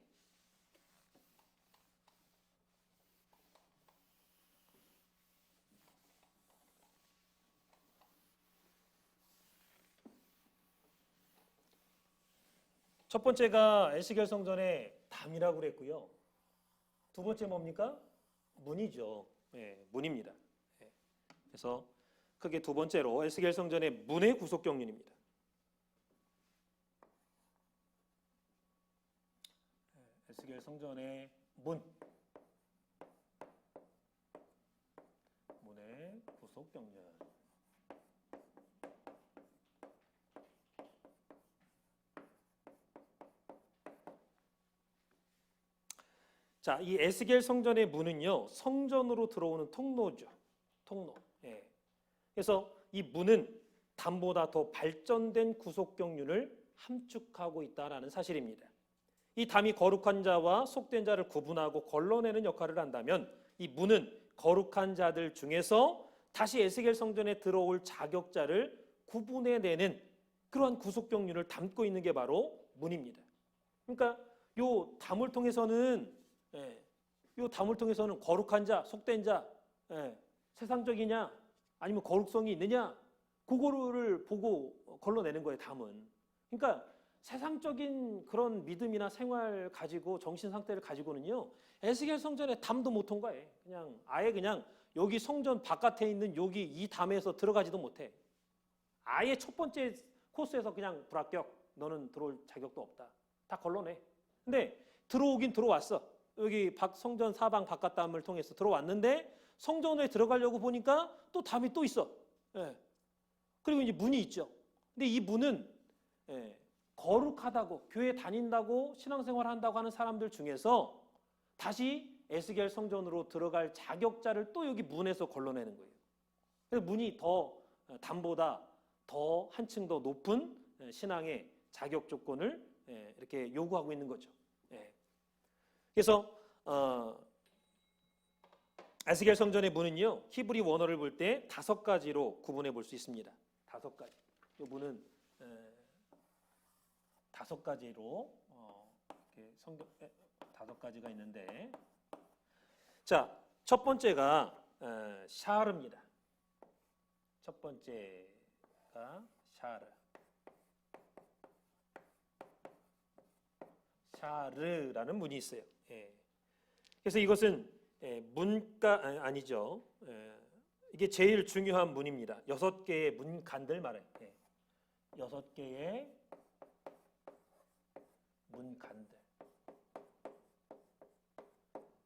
첫 번째가 에스겔 성전의 담이라고 그랬고요. 두 번째 뭡니까? 문이죠. 문입니다. 그래서 크게 두 번째로 에스겔 성전의 문의 구속 경륜입니다. 에스겔 성전의 문의 구속 경륜. 자, 이 에스겔 성전의 문은요, 성전으로 들어오는 통로죠. 통로. 그래서 이 문은 담보다 더 발전된 구속 경륜을 함축하고 있다라는 사실입니다. 이 담이 거룩한 자와 속된 자를 구분하고 걸러내는 역할을 한다면 이 문은 거룩한 자들 중에서 다시 에스겔 성전에 들어올 자격자를 구분해내는 그러한 구속 경륜을 담고 있는 게 바로 문입니다. 그러니까 요 담을 통해서는 거룩한 자, 속된 자, 세상적이냐 아니면 거룩성이 있느냐 그거를 보고 걸러내는 거예요. 담은. 그러니까 세상적인 그런 믿음이나 생활 가지고 정신 상태를 가지고는요, 에스겔 성전에 담도 못 통과해. 그냥 아예 그냥 여기 성전 바깥에 있는 여기 이 담에서 들어가지도 못해. 아예 첫 번째 코스에서 그냥 불합격. 너는 들어올 자격도 없다. 다 걸러내. 근데 들어오긴 들어왔어. 여기 성전 사방 바깥 담을 통해서 들어왔는데 성전에 들어가려고 보니까 또 담이 또 있어. 그리고 이제 문이 있죠. 근데 이 문은 거룩하다고 교회 다닌다고 신앙생활 한다고 하는 사람들 중에서 다시 에스겔 성전으로 들어갈 자격자를 또 여기 문에서 걸러내는 거예요. 그래서 문이 더 담보다 더 한층 더 높은 신앙의 자격 조건을 이렇게 요구하고 있는 거죠. 그래서 에스겔 성전의 문은요, 히브리 원어를 볼 때 5가지로 구분해 볼 수 있습니다. 5가지. 이 문은 5가지로 이렇게 5가지가 있는데, 자, 첫 번째가 샤르입니다. 첫 번째가 샤르. 샤르라는 문이 있어요. 그래서 이것은 문가 아니죠. 이게 제일 중요한 문입니다. 6개의 문간들 말해요. 6개의 문간들.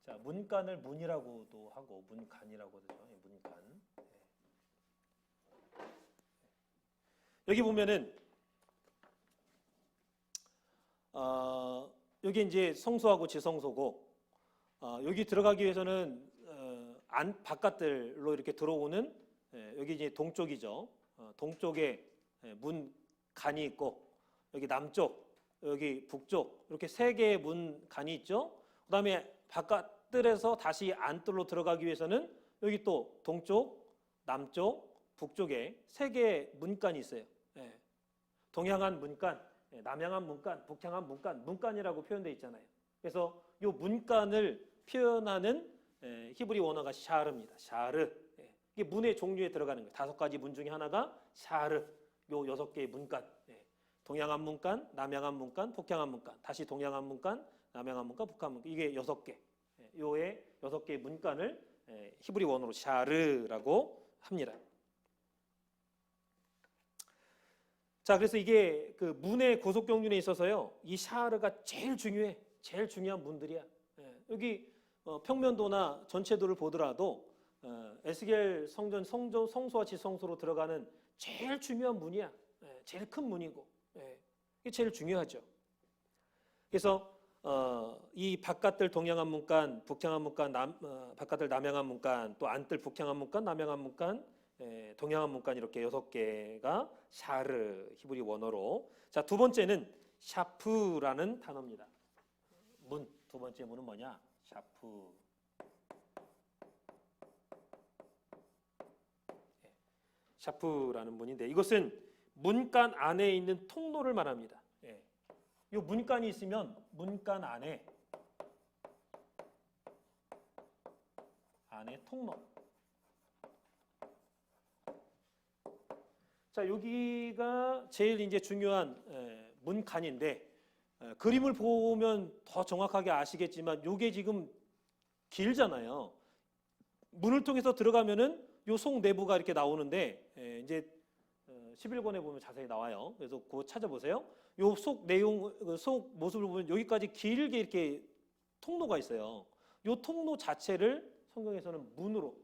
자, 문간을 문이라고도 하고 문간이라고도 하죠. 문간. 여기 보면은 여기 이제 성소하고 지성소고, 여기 들어가기 위해서는 바깥들로 이렇게 들어오는, 여기 이제 동쪽이죠. 동쪽에 문간이 있고, 여기 남쪽, 여기 북쪽, 이렇게 3개의 문간이 있죠. 그다음에 바깥들에서 다시 안뜰로 들어가기 위해서는 여기 또 동쪽, 남쪽, 북쪽에 3개의 문간이 있어요. 동향한 문간, 남향한 문간, 북향한 문간, 문간이라고 표현되어 있잖아요. 그래서 이 문간을 표현하는 히브리 원어가 샤르입니다. 샤르. 이게 문의 종류에 들어가는 거예요. 5가지 문 중에 하나가 샤르. 요 6개의 문간. 동향한 문간, 남향한 문간, 북향한 문간. 다시 동향한 문간, 남향한 문간, 북한 문간. 이게 6개. 요의 6개의 문간을 히브리 원어로 샤르라고 합니다. 자, 그래서 이게 그 문의 고속 경륜에 있어서요, 이 샤르가 제일 중요해. 제일 중요한 문들이야. 여기 평면도나 전체도를 보더라도 에스겔 성전 성소와 지성소로 들어가는 제일 중요한 문이야. 제일 큰 문이고, 이게 제일 중요하죠. 그래서 이 바깥들 동양한 문간, 북향한 문간, 바깥들 남양한 문간, 또 안뜰 북향한 문간, 남양한 문간, 동양한 문간 이렇게 6개가 샤르 히브리 원어로. 자, 두 번째는 샤프라는 단어입니다. 문, 두 번째 문은 뭐냐? 샤프. 샤프라는 문인데 이것은 문간 안에 있는 통로를 말합니다. 이 문간이 있으면 문간 안에 통로. 자, 여기가 제일 이제 중요한 문간인데 그림을 보면 더 정확하게 아시겠지만 이게 지금 길잖아요. 문을 통해서 들어가면은 요 속 내부가 이렇게 나오는데 이제 11권에 보면 자세히 나와요. 그래서 그거 찾아보세요. 요 속 내용, 속 모습을 보면 여기까지 길게 이렇게 통로가 있어요. 요 통로 자체를 성경에서는 문으로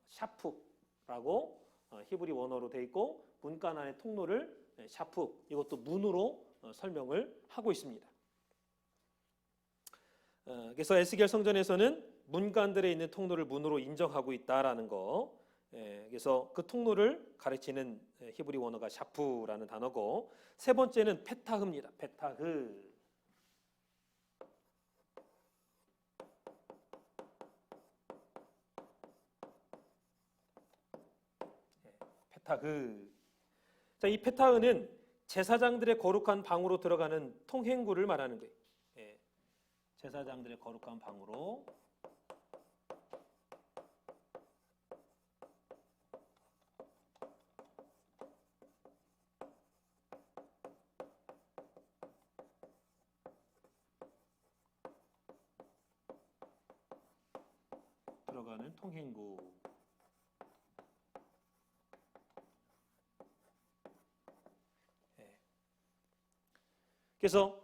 샤프라고 히브리 원어로 돼 있고 문간 안의 통로를 샤프, 이것도 문으로 설명을 하고 있습니다. 그래서 에스겔 성전에서는 문간들에 있는 통로를 문으로 인정하고 있다라는 거. 그래서 그 통로를 가르치는 히브리 원어가 샤프라는 단어고, 세 번째는 페타흐입니다. 페타흐. 페타흐. 자, 이 페타흐는 제사장들의 거룩한 방으로 들어가는 통행구를 말하는 거예요. 제사장들의 거룩한 방으로 들어가는 통행구. 그래서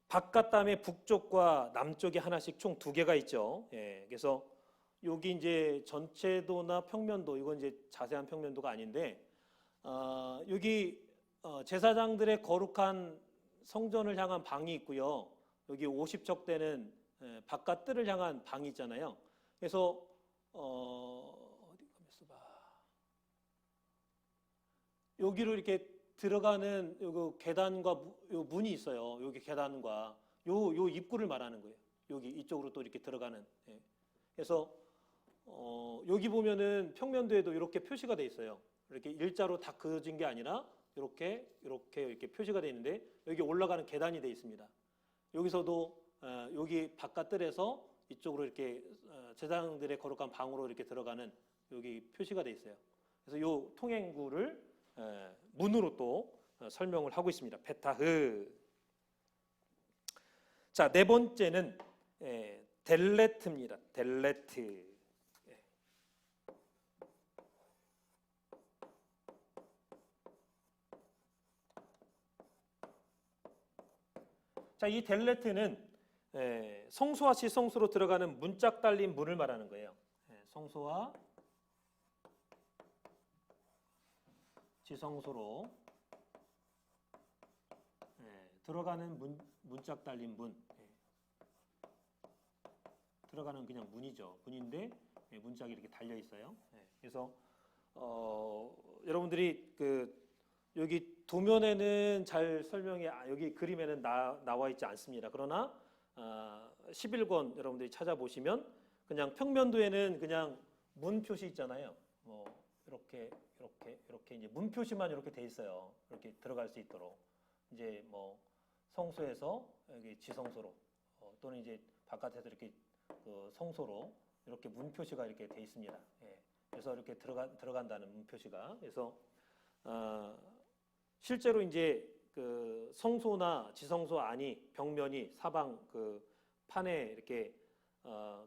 바깥담의 북쪽과 남쪽에 하나씩 총 2개가 있죠. 그래서 여기 이제 전체도나 평면도, 이건 이제 자세한 평면도가 아닌데 여기 제사장들의 거룩한 성전을 향한 방이 있고요. 여기 50척 되는 바깥 뜰을 향한 방이 있잖아요. 그래서 어디 가면서 봐. 여기로 이렇게 들어가는 요 계단과 요 문이 있어요. 여기 계단과 요 입구를 말하는 거예요. 여기 이쪽으로 또 이렇게 들어가는. 그래서 여기 보면은 평면도에도 이렇게 표시가 돼 있어요. 이렇게 일자로 다 그어진 게 아니라 이렇게 표시가 돼 있는데 여기 올라가는 계단이 돼 있습니다. 여기서도 여기 바깥뜰에서 이쪽으로 이렇게 제사장들의 거룩한 방으로 이렇게 들어가는 여기 표시가 돼 있어요. 그래서 요 통행구를 문으로 또 설명을 하고 있습니다. 페타흐. 자, 네 번째는 델레트입니다. 델레트. 자, 이 델레트는 성소와 지성소로 들어가는 문짝 달린 문을 말하는 거예요. 성소와 지성소로 들어가는 문짝 달린 문. 들어가는 그냥 문이죠. 문인데 문짝이 이렇게 달려 있어요. 그래서 여러분들이 여기 도면에는 잘 설명이 여기 그림에는 나와 있지 않습니다. 그러나 11권 여러분들이 찾아보시면 그냥 평면도에는 그냥 문 표시 있잖아요. 뭐 이렇게 이제 문 표시만 이렇게 돼 있어요. 이렇게 들어갈 수 있도록. 이제 뭐 성소에서 여기 지성소로 또는 이제 바깥에서 이렇게 성소로 이렇게 문 표시가 이렇게 돼 있습니다. 그래서 이렇게 들어간다는 문 표시가. 그래서 실제로 이제 그 성소나 지성소 안이 벽면이 사방 판에 이렇게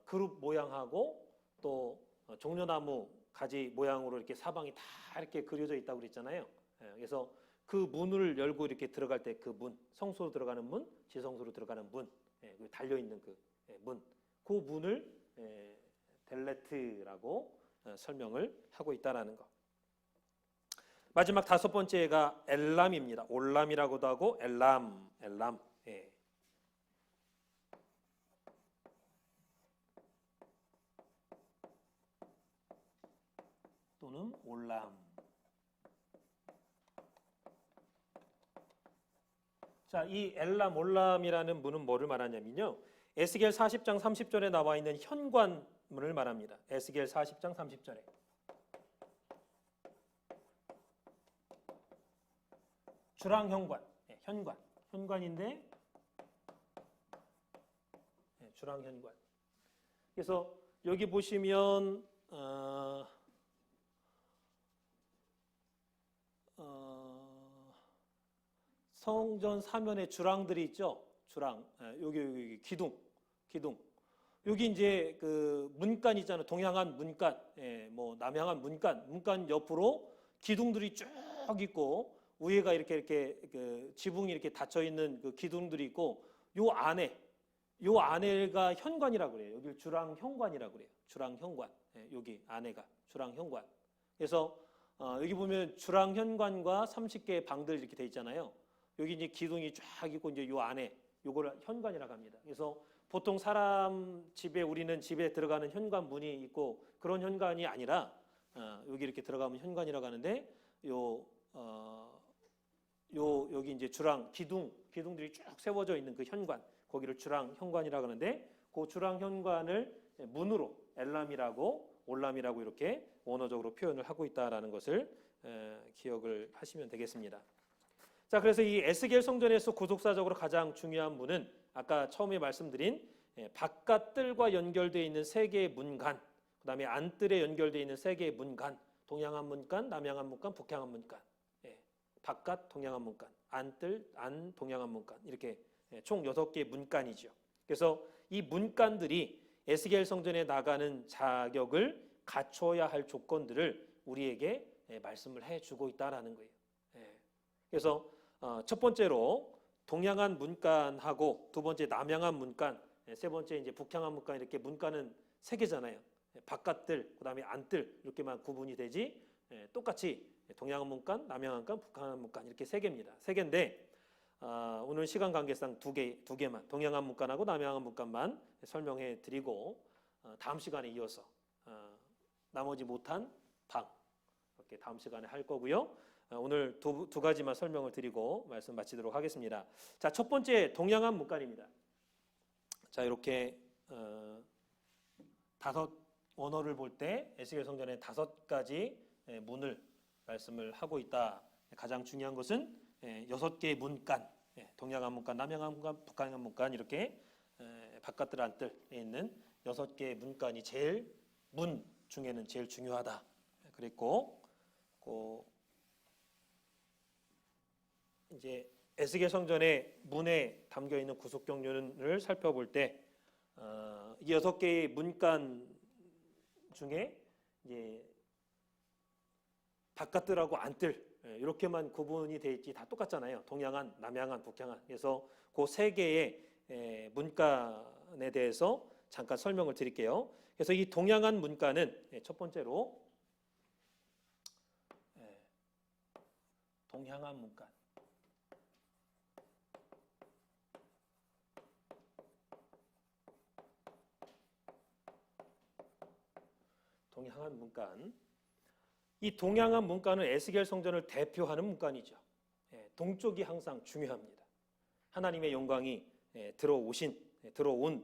그룹 모양하고 또 종려나무 가지 모양으로 이렇게 사방이 다 이렇게 그려져 있다고 그랬잖아요. 그래서 그 문을 열고 이렇게 들어갈 때 그 문, 성소로 들어가는 문, 지성소로 들어가는 문, 달려 있는 그 문, 그 문을 델레트라고 설명을 하고 있다라는 거. 마지막 다섯 번째가 엘람입니다. 올람이라고도 하고 엘람. 또는 올람. 자, 이 엘람, 올람이라는 문은 뭐를 말하냐면요. 에스겔 40장 30절에 나와 있는 현관문을 말합니다. 에스겔 40장 30절에. 주랑현관, 현관인데 주랑현관. 그래서 여기 보시면 성전 사면에 주랑들이 있죠. 주랑, 여기 기둥. 여기 이제 그 문간 있잖아요. 동향한 문간, 뭐 남향한 문간 옆으로 기둥들이 쭉 있고 위에가 이렇게 그 지붕이 이렇게 닫혀 있는 그 기둥들이 있고 요 안에가 현관이라고 그래요. 여기 주랑현관이라고 그래요. 주랑현관. 여기 안에가 주랑현관. 그래서 여기 보면 주랑현관과 30개의 방들 이렇게 돼 있잖아요. 여기 이제 기둥이 쫙 있고 이제 요 안에 요거를 현관이라고 합니다. 그래서 보통 사람 집에 우리는 집에 들어가는 현관 문이 있고 그런 현관이 아니라 여기 이렇게 들어가면 현관이라고 하는데 여기 이제 주랑 기둥들이 쭉 세워져 있는 그 현관 거기를 주랑 현관이라고 하는데 그 주랑 현관을 문으로 엘람이라고 올람이라고 이렇게 원어적으로 표현을 하고 있다라는 것을 기억을 하시면 되겠습니다. 자, 그래서 이 에스겔 성전에서 구속사적으로 가장 중요한 문은 아까 처음에 말씀드린 바깥뜰과 연결되어 있는 세 개의 문간, 그다음에 안뜰에 연결되어 있는 세 개의 문간, 동향한 문간, 남향한 문간, 북향한 문간, 바깥 동향한 문간, 안뜰, 안 동향한 문간 이렇게 총 6개의 문간이죠. 그래서 이 문간들이 에스겔 성전에 나가는 자격을 갖춰야 할 조건들을 우리에게 말씀을 해주고 있다라는 거예요. 그래서 첫 번째로 동향한 문간하고 두 번째 남향한 문간, 세 번째 이제 북향한 문간 이렇게 문간은 세 개잖아요. 바깥뜰, 그다음에 안뜰 이렇게만 구분이 되지 똑같이 동향한 문간, 남향한 문간, 북향한 문간 이렇게 세 개입니다. 세 개인데 오늘 시간 관계상 두 개만 동향한 문간하고 남향한 문간만 설명해 드리고 다음 시간에 이어서 나머지 못한 방 이렇게 다음 시간에 할 거고요. 오늘 두 가지만 설명을 드리고 말씀 마치도록 하겠습니다. 자, 첫 번째 동향한 문간입니다. 자, 이렇게 다섯 원어를 볼 때 에스겔 성전에 5가지 문을 말씀을 하고 있다. 가장 중요한 것은 6개의 문간, 동향한 문간, 남향한 문간, 북향한 문간 이렇게 바깥들 안뜰에 있는 6개의 문간이 제일 문 중에는 제일 중요하다. 그랬고 이제 에스겔 성전의 문에 담겨 있는 구속 경륜을 살펴볼 때 이 6개의 문간 중에 이제 바깥뜰하고 안뜰 이렇게만 구분이 돼 있지 다 똑같잖아요. 동향한, 남향한, 북향한. 그래서 그 세 개의 문간에 대해서 잠깐 설명을 드릴게요. 그래서 이 동향한 문간은 첫 번째로 동향한 문간. 동향한 문간. 이 동향한 문간은 에스겔 성전을 대표하는 문간이죠. 동쪽이 항상 중요합니다. 하나님의 영광이 들어온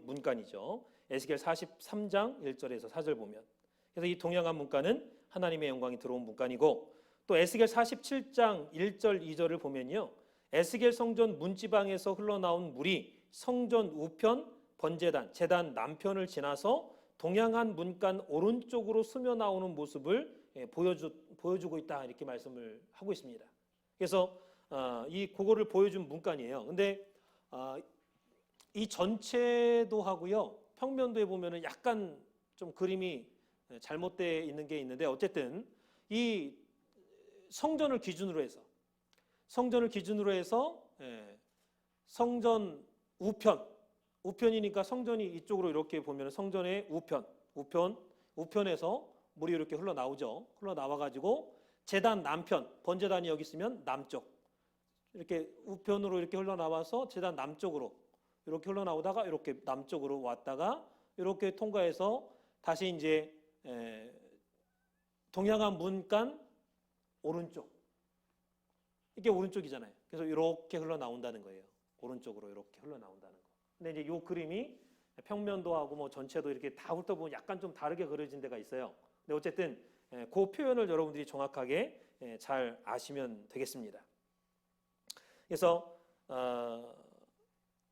문간이죠. 에스겔 43장 1절에서 4절 보면. 그래서 이 동향한 문간은 하나님의 영광이 들어온 문간이고 또 에스겔 47장 1절 2절을 보면요. 에스겔 성전 문지방에서 흘러나온 물이 성전 우편 번제단, 제단 남편을 지나서 동향한 문간 오른쪽으로 스며 나오는 모습을 보여주고 있다 이렇게 말씀을 하고 있습니다. 그래서 그거를 보여준 문간이에요. 근데 이 전체도 하고요. 평면도에 보면은 약간 좀 그림이 잘못되어 있는 게 있는데 어쨌든 이 성전을 기준으로 해서 성전 우편이니까 성전이 이쪽으로 이렇게 보면 성전의 우편에서 물이 이렇게 흘러나오죠. 흘러나와가지고 제단 남편, 번제단이 여기 있으면 남쪽 이렇게 우편으로 이렇게 흘러나와서 제단 남쪽으로 이렇게 흘러나오다가 이렇게 남쪽으로 왔다가 이렇게 통과해서 다시 이제 동양안 문간 오른쪽 이게 오른쪽이잖아요. 그래서 이렇게 흘러나온다는 거예요. 오른쪽으로 이렇게 흘러나온다는 거. 근데 이제 이 그림이 평면도하고 뭐 전체도 이렇게 다 훑어보면 약간 좀 다르게 그려진 데가 있어요. 근데 어쨌든 그 표현을 여러분들이 정확하게 잘 아시면 되겠습니다. 그래서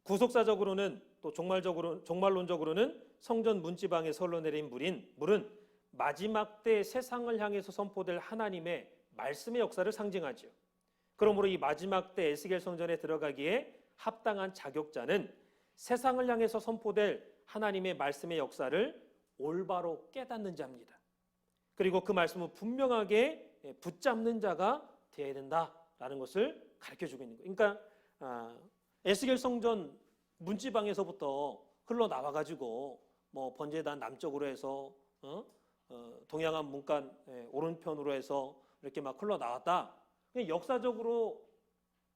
구속사적으로는 또 종말론적으로는 성전 문지방에서 흘러내린 물은 마지막 때 세상을 향해서 선포될 하나님의 말씀의 역사를 상징하죠. 그러므로 이 마지막 때 에스겔 성전에 들어가기에 합당한 자격자는 세상을 향해서 선포될 하나님의 말씀의 역사를 올바로 깨닫는 자입니다. 그리고 그 말씀을 분명하게 붙잡는 자가 되어야 된다라는 것을 가르쳐주고 있는 거예요. 그러니까 에스겔 성전 문지방에서부터 흘러나와가지고 뭐 번제단 남쪽으로 해서 동양안 문간 오른편으로 해서 이렇게 막 흘러나왔다. 역사적으로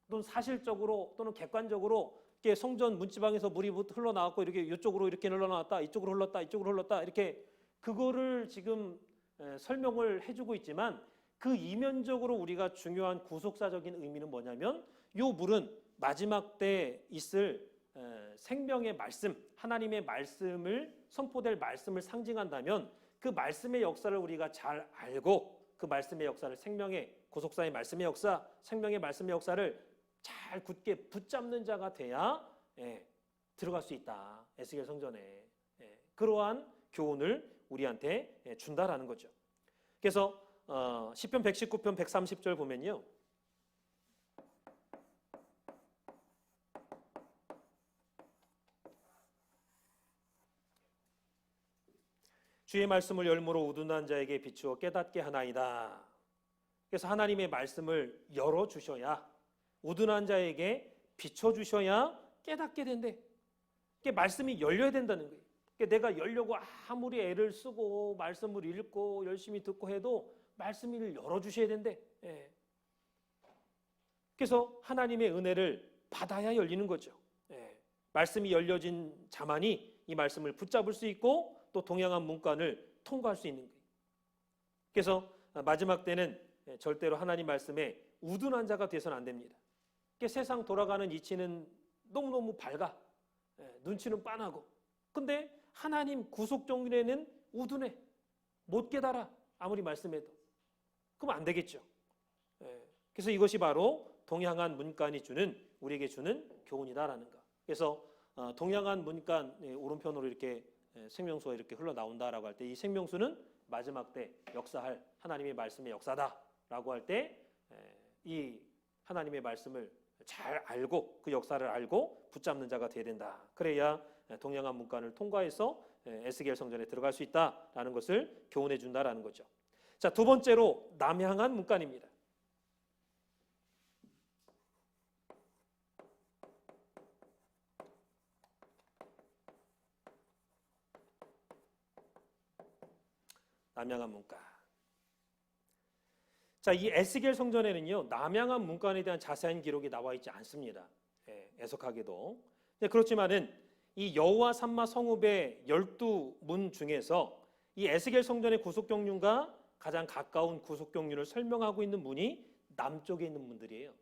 또는 사실적으로 또는 객관적으로 이렇게 성전 문지방에서 물이 흘러나왔고 이렇게 이쪽으로 이렇게 흘러나왔다, 이쪽으로 흘렀다, 이쪽으로 흘렀다 이렇게 그거를 지금 설명을 해주고 있지만 그 이면적으로 우리가 중요한 구속사적인 의미는 뭐냐면 이 물은 마지막 때 있을 생명의 말씀, 하나님의 말씀을 선포될 말씀을 상징한다면 그 말씀의 역사를 우리가 잘 알고 그 말씀의 역사를 생명의 구속사의 말씀의 역사, 생명의 말씀의 역사를 잘 굳게 붙잡는 자가 돼야 들어갈 수 있다. 에스겔 성전에 그러한 교훈을 우리한테 준다라는 거죠. 그래서 시편 119편 130절 보면요. 주의 말씀을 열무로 우둔한 자에게 비추어 깨닫게 하나이다. 그래서 하나님의 말씀을 열어주셔야 우둔한 자에게 비춰주셔야 깨닫게 된대. 말씀이 열려야 된다는 거예요. 내가 열려고 아무리 애를 쓰고 말씀을 읽고 열심히 듣고 해도 말씀을 열어주셔야 된대. 그래서 하나님의 은혜를 받아야 열리는 거죠. 말씀이 열려진 자만이 이 말씀을 붙잡을 수 있고 또 동양안 문간을 통과할 수 있는 거예요. 그래서 마지막 때는 절대로 하나님 말씀에 우둔한 자가 되어서는 안 됩니다. 세상 돌아가는 이치는 너무너무 밝아. 눈치는 빤하고. 근데 하나님 구속정륜에는 우둔해. 못 깨달아. 아무리 말씀해도. 그럼 안 되겠죠. 그래서 이것이 바로 동양안 문간이 우리에게 주는 교훈이다라는 거. 그래서 동양안 문간 오른편으로 이렇게 생명수가 이렇게 흘러나온다라고 할 때 이 생명수는 마지막 때 역사할 하나님의 말씀의 역사다라고 할 때 이 하나님의 말씀을 잘 알고 그 역사를 알고 붙잡는 자가 되어야 된다. 그래야 동양안 문간을 통과해서 에스겔 성전에 들어갈 수 있다라는 것을 교훈해 준다라는 거죠. 자, 두 번째로 남향안 문간입니다. 남향안 문간. 자, 이 에스겔 성전에는요 남향안 문간에 대한 자세한 기록이 나와 있지 않습니다. 애석하게도. 그렇지만은 이 여호와 삼마 성읍의 12문 중에서 이 에스겔 성전의 구속경륜과 가장 가까운 구속경륜을 설명하고 있는 문이 남쪽에 있는 문들이에요.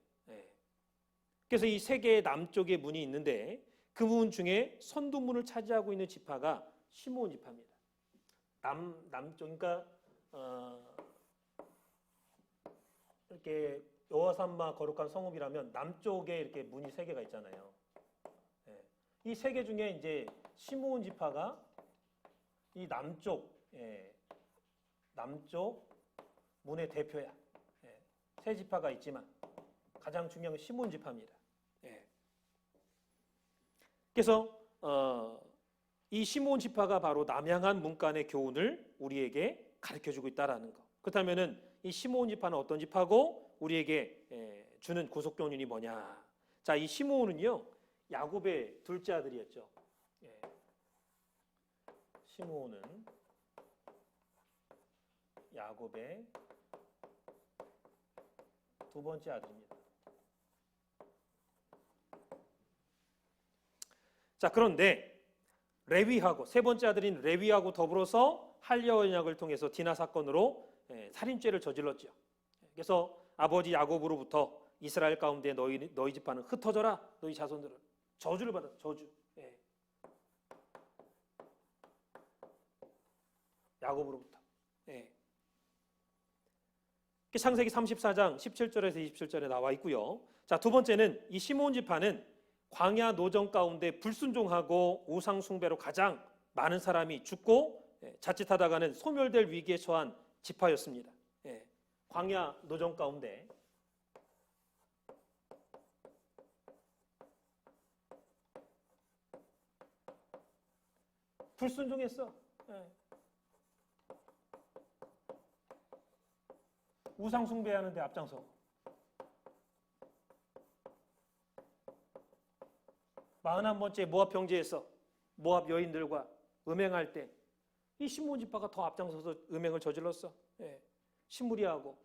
그래서 이 세 개의 남쪽에 문이 있는데 그 문 중에 선두문을 차지하고 있는 지파가 시므온 지파입니다. 남쪽, 그러니까 이렇게 여호와 삼마 거룩한 성읍이라면 남쪽에 이렇게 문이 세 개가 있잖아요. 이 세 개 중에 이제 시므온 지파가 이 남쪽 문의 대표야. 세 지파가 있지만 가장 중요한 건 시므온 지파입니다. 그래서 이 시므온 지파가 바로 남향한 문간의 교훈을 우리에게 가르쳐주고 있다라는 거. 그렇다면은 이 시므온 지파는 어떤 지파고 우리에게 주는 구속 교훈이 뭐냐? 자, 이 시므온은요 야곱의 둘째 아들이었죠. 시므온은 야곱의 두 번째 아들입니다. 자, 그런데 레위하고 세 번째 아들인 레위하고 더불어서 할례 언약을 통해서 디나 사건으로 살인죄를 저질렀죠. 그래서 아버지 야곱으로부터 이스라엘 가운데 너희 집안은 흩어져라. 너희 자손들은 저주를 받아. 저주. 야곱으로부터. 창세기 34장 17절에서 27절에 나와 있고요. 자, 두 번째는 이 시므온 지파는 광야 노정 가운데 불순종하고 우상 숭배로 가장 많은 사람이 죽고 자칫하다가는 소멸될 위기에 처한 지파였습니다. 광야 노정 가운데 불순종했어. 우상 숭배하는데 앞장서. 41번째 모압 평지에서 모압 여인들과 음행할 때 이 시므온 지파가 더 앞장서서 음행을 저질렀어. 시므리하고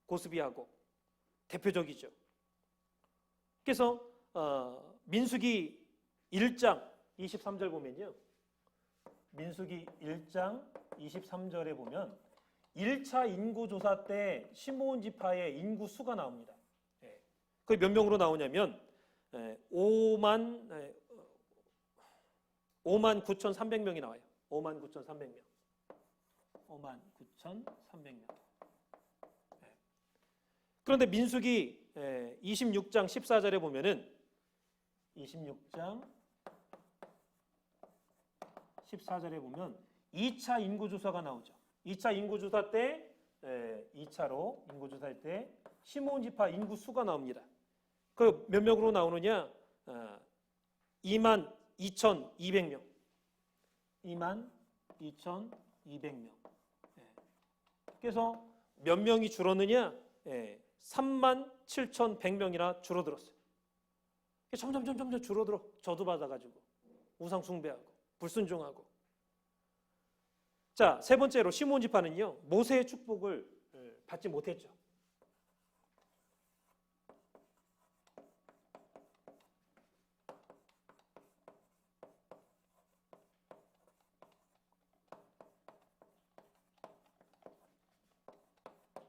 고스비하고 대표적이죠. 그래서 민수기 1장 23절 보면요. 민수기 1장 23절에 보면 1차 인구조사 때 시므온 지파의 인구 수가 나옵니다. 그게 몇 명으로 나오냐면 5만 9,300명이 나와요. 59,300명. 59,300명. 그런데 민수기 26장 14절에 보면은 26장 14절에 보면 2차 인구조사가 나오죠. 2차 인구조사 때 2차로 인구조사할 때 시므온 지파 인구 수가 나옵니다. 그 몇 명으로 나오느냐? 22,200명. 22,200명. 그래서 몇 명이 줄었느냐? 37,100명이나 줄어들었어요. 점점 줄어들어. 저주 받아가지고 우상 숭배하고 불순종하고. 자, 세 번째로 시므온 지파는요 모세의 축복을 받지 못했죠.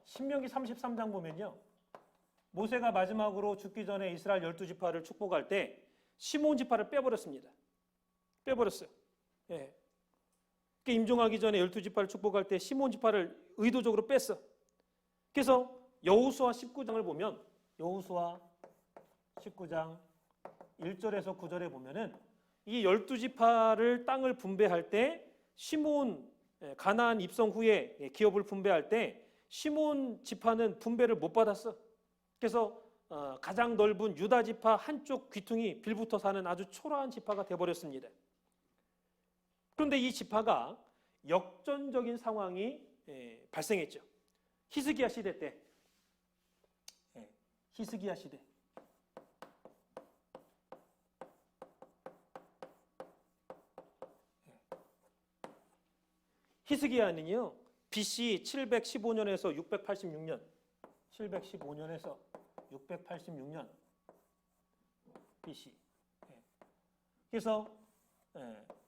신명기 33장 보면요. 모세가 마지막으로 죽기 전에 이스라엘 12지파를 축복할 때 시므온 지파를 빼버렸습니다. 빼버렸어요. 임종하기 전에 12지파를 축복할 때 시므온 지파를 의도적으로 뺐어. 그래서 여호수아 19장을 보면 여호수아 19장 1절에서 9절에 보면은 이 12지파를 땅을 분배할 때 시므온 가나안 입성 후에 기업을 분배할 때 시므온 지파는 분배를 못 받았어. 그래서 가장 넓은 유다 지파 한쪽 귀퉁이 빌붙어 사는 아주 초라한 지파가 되어버렸습니다. 그런데 이 지파가 역전적인 상황이 발생했죠. 히스기야 시대 때. 히스기야 시대. 히스기야는요. BC 715년에서 686년. 715년에서 686년. BC. 그래서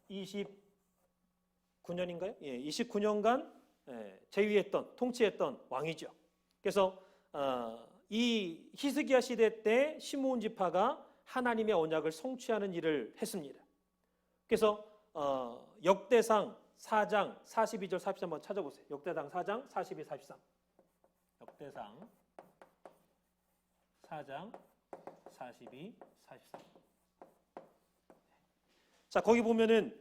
29년인가요? 29년간 재위했던 통치했던 왕이죠. 그래서 이 히스기야 시대 때 시므온 지파가 하나님의 언약을 성취하는 일을 했습니다. 그래서 역대상 4장 42절 43 한번 찾아보세요. 역대상 4장 42, 43. 역대상 4장 42, 43. 자, 거기 보면은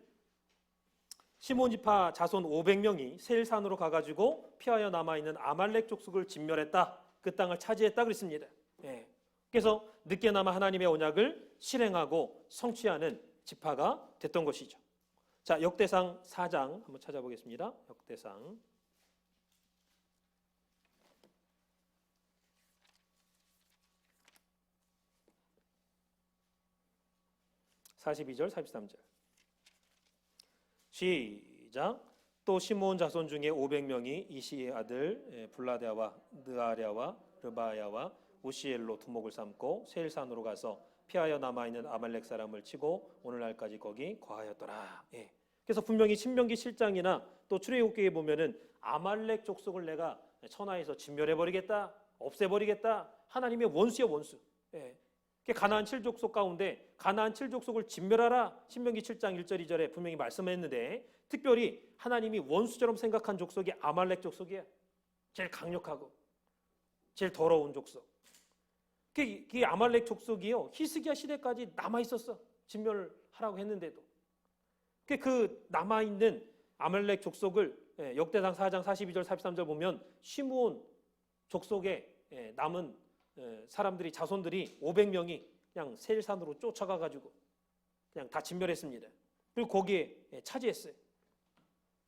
시므온 지파 자손 500명이 세일산으로 가가지고 피하여 남아있는 아말렉 족속을 진멸했다. 그 땅을 차지했다 그랬습니다. 그래서 늦게나마 하나님의 언약을 실행하고 성취하는 지파가 됐던 것이죠. 자, 역대상 4장 한번 찾아보겠습니다. 역대상 42절 43절 시작. 또 시므온 자손 중에 500명이 이시의 아들 블라데아와 느아랴와 르바야와 우시엘로 두목을 삼고 세일산으로 가서 피하여 남아있는 아말렉 사람을 치고 오늘날까지 거기 거하였더라. 예. 그래서 분명히 신명기 7장이나 또 출애굽기에 보면은 아말렉 족속을 내가 천하에서 진멸해버리겠다, 없애버리겠다. 하나님의 원수야 원수. 예. 가나안 7족속 가운데 가나안 7족속을 진멸하라. 신명기 7장 1절 2절에 분명히 말씀했는데 특별히 하나님이 원수처럼 생각한 족속이 아말렉 족속이야. 제일 강력하고 제일 더러운 족속. 그 아말렉 족속이요 히스기야 시대까지 남아 있었어. 진멸하라고 했는데도 그 남아 있는 아말렉 족속을 역대상 4장 42절 43절 보면 시므온 족속에 남은 사람들이 자손들이 500명이 그냥 세일산으로 쫓아가 가지고 그냥 다 진멸했습니다. 그리고 거기에 차지했어요.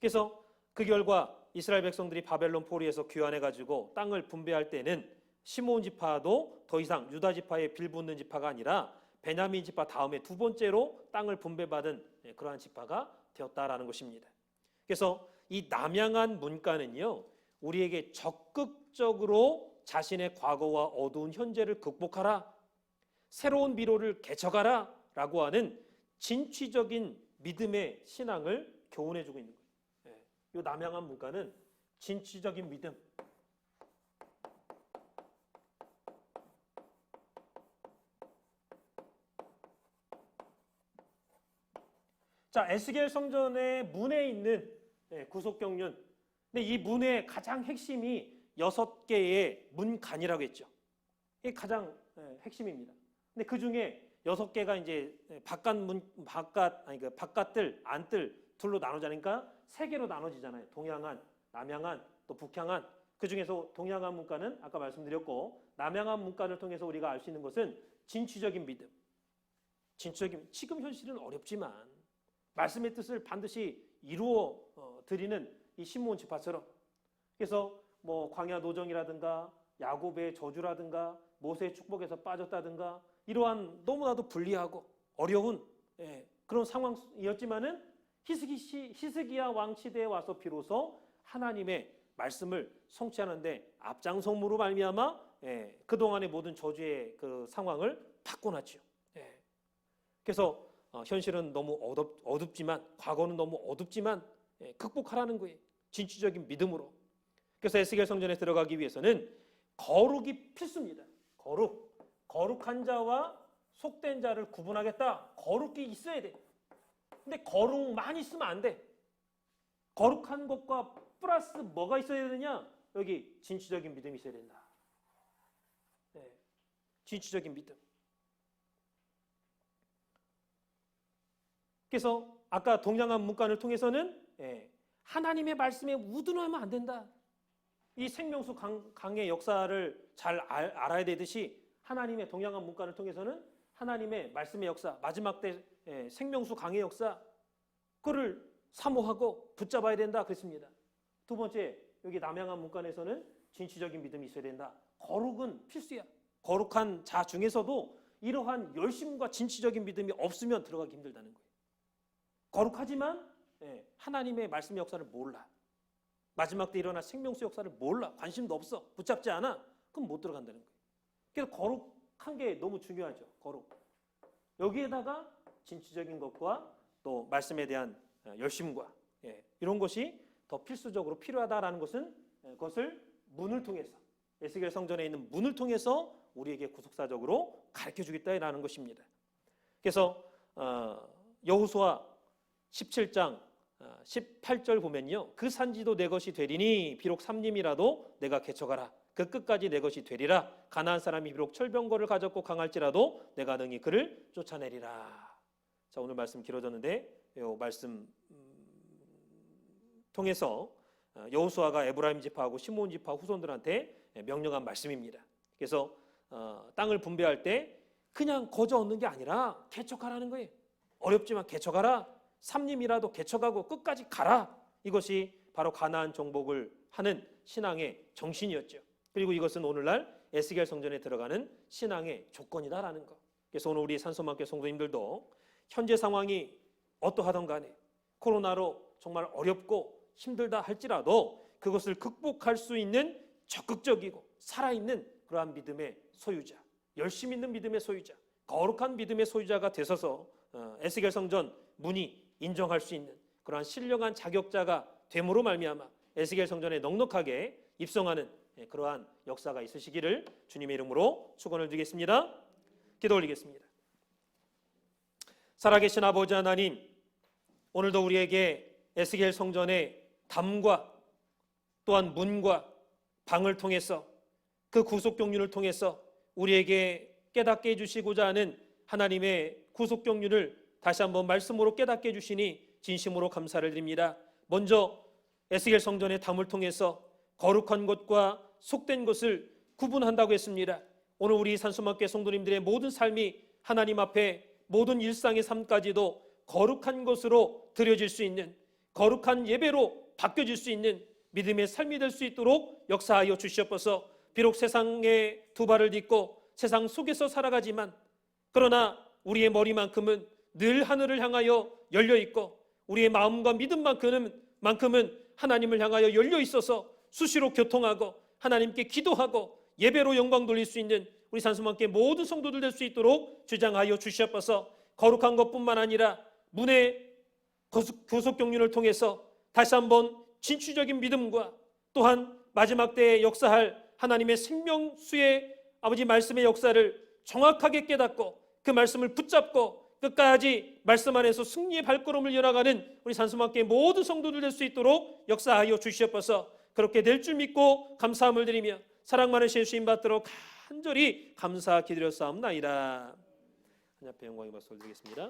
그래서 그 결과 이스라엘 백성들이 바벨론 포로에서 귀환해 가지고 땅을 분배할 때는 시므온 지파도 더 이상 유다 지파에 빌붙는 지파가 아니라 베냐민 지파 다음에 두 번째로 땅을 분배받은 그러한 지파가 되었다라는 것입니다. 그래서 이 남양한 문과는요 우리에게 적극적으로 자신의 과거와 어두운 현재를 극복하라, 새로운 미로를 개척하라 라고 하는 진취적인 믿음의 신앙을 교훈해주고 있는 거예요. 이 남양한 문과는 진취적인 믿음, 자, 에스겔 성전의 문에 있는 구속경륜. 근데 이 문의 가장 핵심이 6개의 문간이라고 했죠. 이게 가장 핵심입니다. 근데 그 중에 6개가 이제 바깥들, 안뜰 둘로 나누자니까 3개로 나눠지잖아요. 동양안, 남양안, 또 북양안. 그 중에서 동양안 문간은 아까 말씀드렸고, 남양안 문간을 통해서 우리가 알 수 있는 것은 진취적인 믿음. 지금 현실은 어렵지만 말씀의 뜻을 반드시 이루어 드리는 이 시므온 지파처럼. 그래서 뭐 광야 노정이라든가 야곱의 저주라든가 모세의 축복에서 빠졌다든가 이러한 너무나도 불리하고 어려운 그런 상황이었지만은 히스기야 왕 시대에 와서 비로소 하나님의 말씀을 성취하는데 앞장섬으로 말미암아 그동안의 모든 저주의 그 상황을 바꿔놨죠. 그래서 현실은 너무 어둡지만, 과거는 너무 어둡지만 극복하라는 거예요. 진취적인 믿음으로. 그래서 에스겔 성전에 들어가기 위해서는 거룩이 필수입니다. 거룩한 자와 속된 자를 구분하겠다. 거룩이 있어야 돼. 근데 거룩만 있으면 안 돼. 거룩한 것과 플러스 뭐가 있어야 되느냐? 여기 진취적인 믿음이 있어야 된다. 진취적인 믿음. 그래서 아까 동양안 문간을 통해서는 하나님의 말씀에 우둔하면 안 된다. 이 생명수 강의 역사를 잘 알아야 되듯이 하나님의 동양안 문간을 통해서는 하나님의 말씀의 역사, 마지막 때 생명수 강의 역사, 그거를 사모하고 붙잡아야 된다 그랬습니다. 두 번째, 여기 남양안 문간에서는 진취적인 믿음이 있어야 된다. 거룩은 필수야. 거룩한 자 중에서도 이러한 열심과 진취적인 믿음이 없으면 들어가기 힘들다는 거예요. 거룩하지만 하나님의 말씀의 역사를 몰라. 마지막 때 일어날 생명수 역사를 몰라. 관심도 없어. 붙잡지 않아. 그럼 못 들어간다는 거예요. 그래서 거룩한 게 너무 중요하죠. 거룩. 여기에다가 진취적인 것과 또 말씀에 대한 열심과 이런 것이 더 필수적으로 필요하다라는 것은 그것을 문을 통해서 에스겔 성전에 있는 문을 통해서 우리에게 구속사적으로 가르쳐주겠다라는 것입니다. 그래서 여호수아 17장 18절 보면요. 그 산지도 내 것이 되리니 비록 삼림이라도 내가 개척하라. 그 끝까지 내 것이 되리라. 가나안 사람이 비록 철병거를 가졌고 강할지라도 내가 능히 그를 쫓아내리라. 자, 오늘 말씀 길어졌는데 이 말씀 통해서 여호수아가 에브라임 지파하고 시므온 지파 후손들한테 명령한 말씀입니다. 그래서 땅을 분배할 때 그냥 거저 얻는 게 아니라 개척하라는 거예요. 어렵지만 개척하라. 삼림이라도 개척하고 끝까지 가라. 이것이 바로 가나안 정복을 하는 신앙의 정신이었죠. 그리고 이것은 오늘날 에스겔 성전에 들어가는 신앙의 조건이다라는 것. 그래서 오늘 우리 산소만교 성도님들도 현재 상황이 어떠하든 간에 코로나로 정말 어렵고 힘들다 할지라도 그것을 극복할 수 있는 적극적이고 살아있는 그러한 믿음의 소유자, 열심 있는 믿음의 소유자, 거룩한 믿음의 소유자가 되셔서 에스겔 성전 문이 인정할 수 있는 그러한 신령한 자격자가 됨으로 말미암아 에스겔 성전에 넉넉하게 입성하는 그러한 역사가 있으시기를 주님의 이름으로 축원을 드리겠습니다. 기도 올리겠습니다. 살아계신 아버지 하나님, 오늘도 우리에게 에스겔 성전의 담과 또한 문과 방을 통해서 그 구속경륜을 통해서 우리에게 깨닫게 해주시고자 하는 하나님의 구속경륜을 다시 한번 말씀으로 깨닫게 해주시니 진심으로 감사를 드립니다. 먼저 에스겔 성전의 담을 통해서 거룩한 것과 속된 것을 구분한다고 했습니다. 오늘 우리 산소만교회 성도님들의 모든 삶이 하나님 앞에 모든 일상의 삶까지도 거룩한 것으로 드려질 수 있는 거룩한 예배로 바뀌어질 수 있는 믿음의 삶이 될 수 있도록 역사하여 주시옵소서. 비록 세상의 두 발을 딛고 세상 속에서 살아가지만 그러나 우리의 머리만큼은 늘 하늘을 향하여 열려 있고 우리의 마음과 믿음만큼은 하나님을 향하여 열려 있어서 수시로 교통하고 하나님께 기도하고 예배로 영광 돌릴 수 있는 우리 산소만교회 모든 성도들 될 수 있도록 주장하여 주시옵소서. 거룩한 것뿐만 아니라 문의 구속경륜을 통해서 다시 한번 진취적인 믿음과 또한 마지막 때에 역사할 하나님의 생명수의 아버지 말씀의 역사를 정확하게 깨닫고 그 말씀을 붙잡고 끝까지 말씀 안에서 승리의 발걸음을 이어나가는 우리 산소만교회 모든 성도들 될 수 있도록 역사하여 주시옵소서. 그렇게 될 줄 믿고 감사함을 드리며 사랑 많으신 예수님 받도록 간절히 감사 기드렸사옵나이다. 한 앞에 영광의 박수를 드리겠습니다.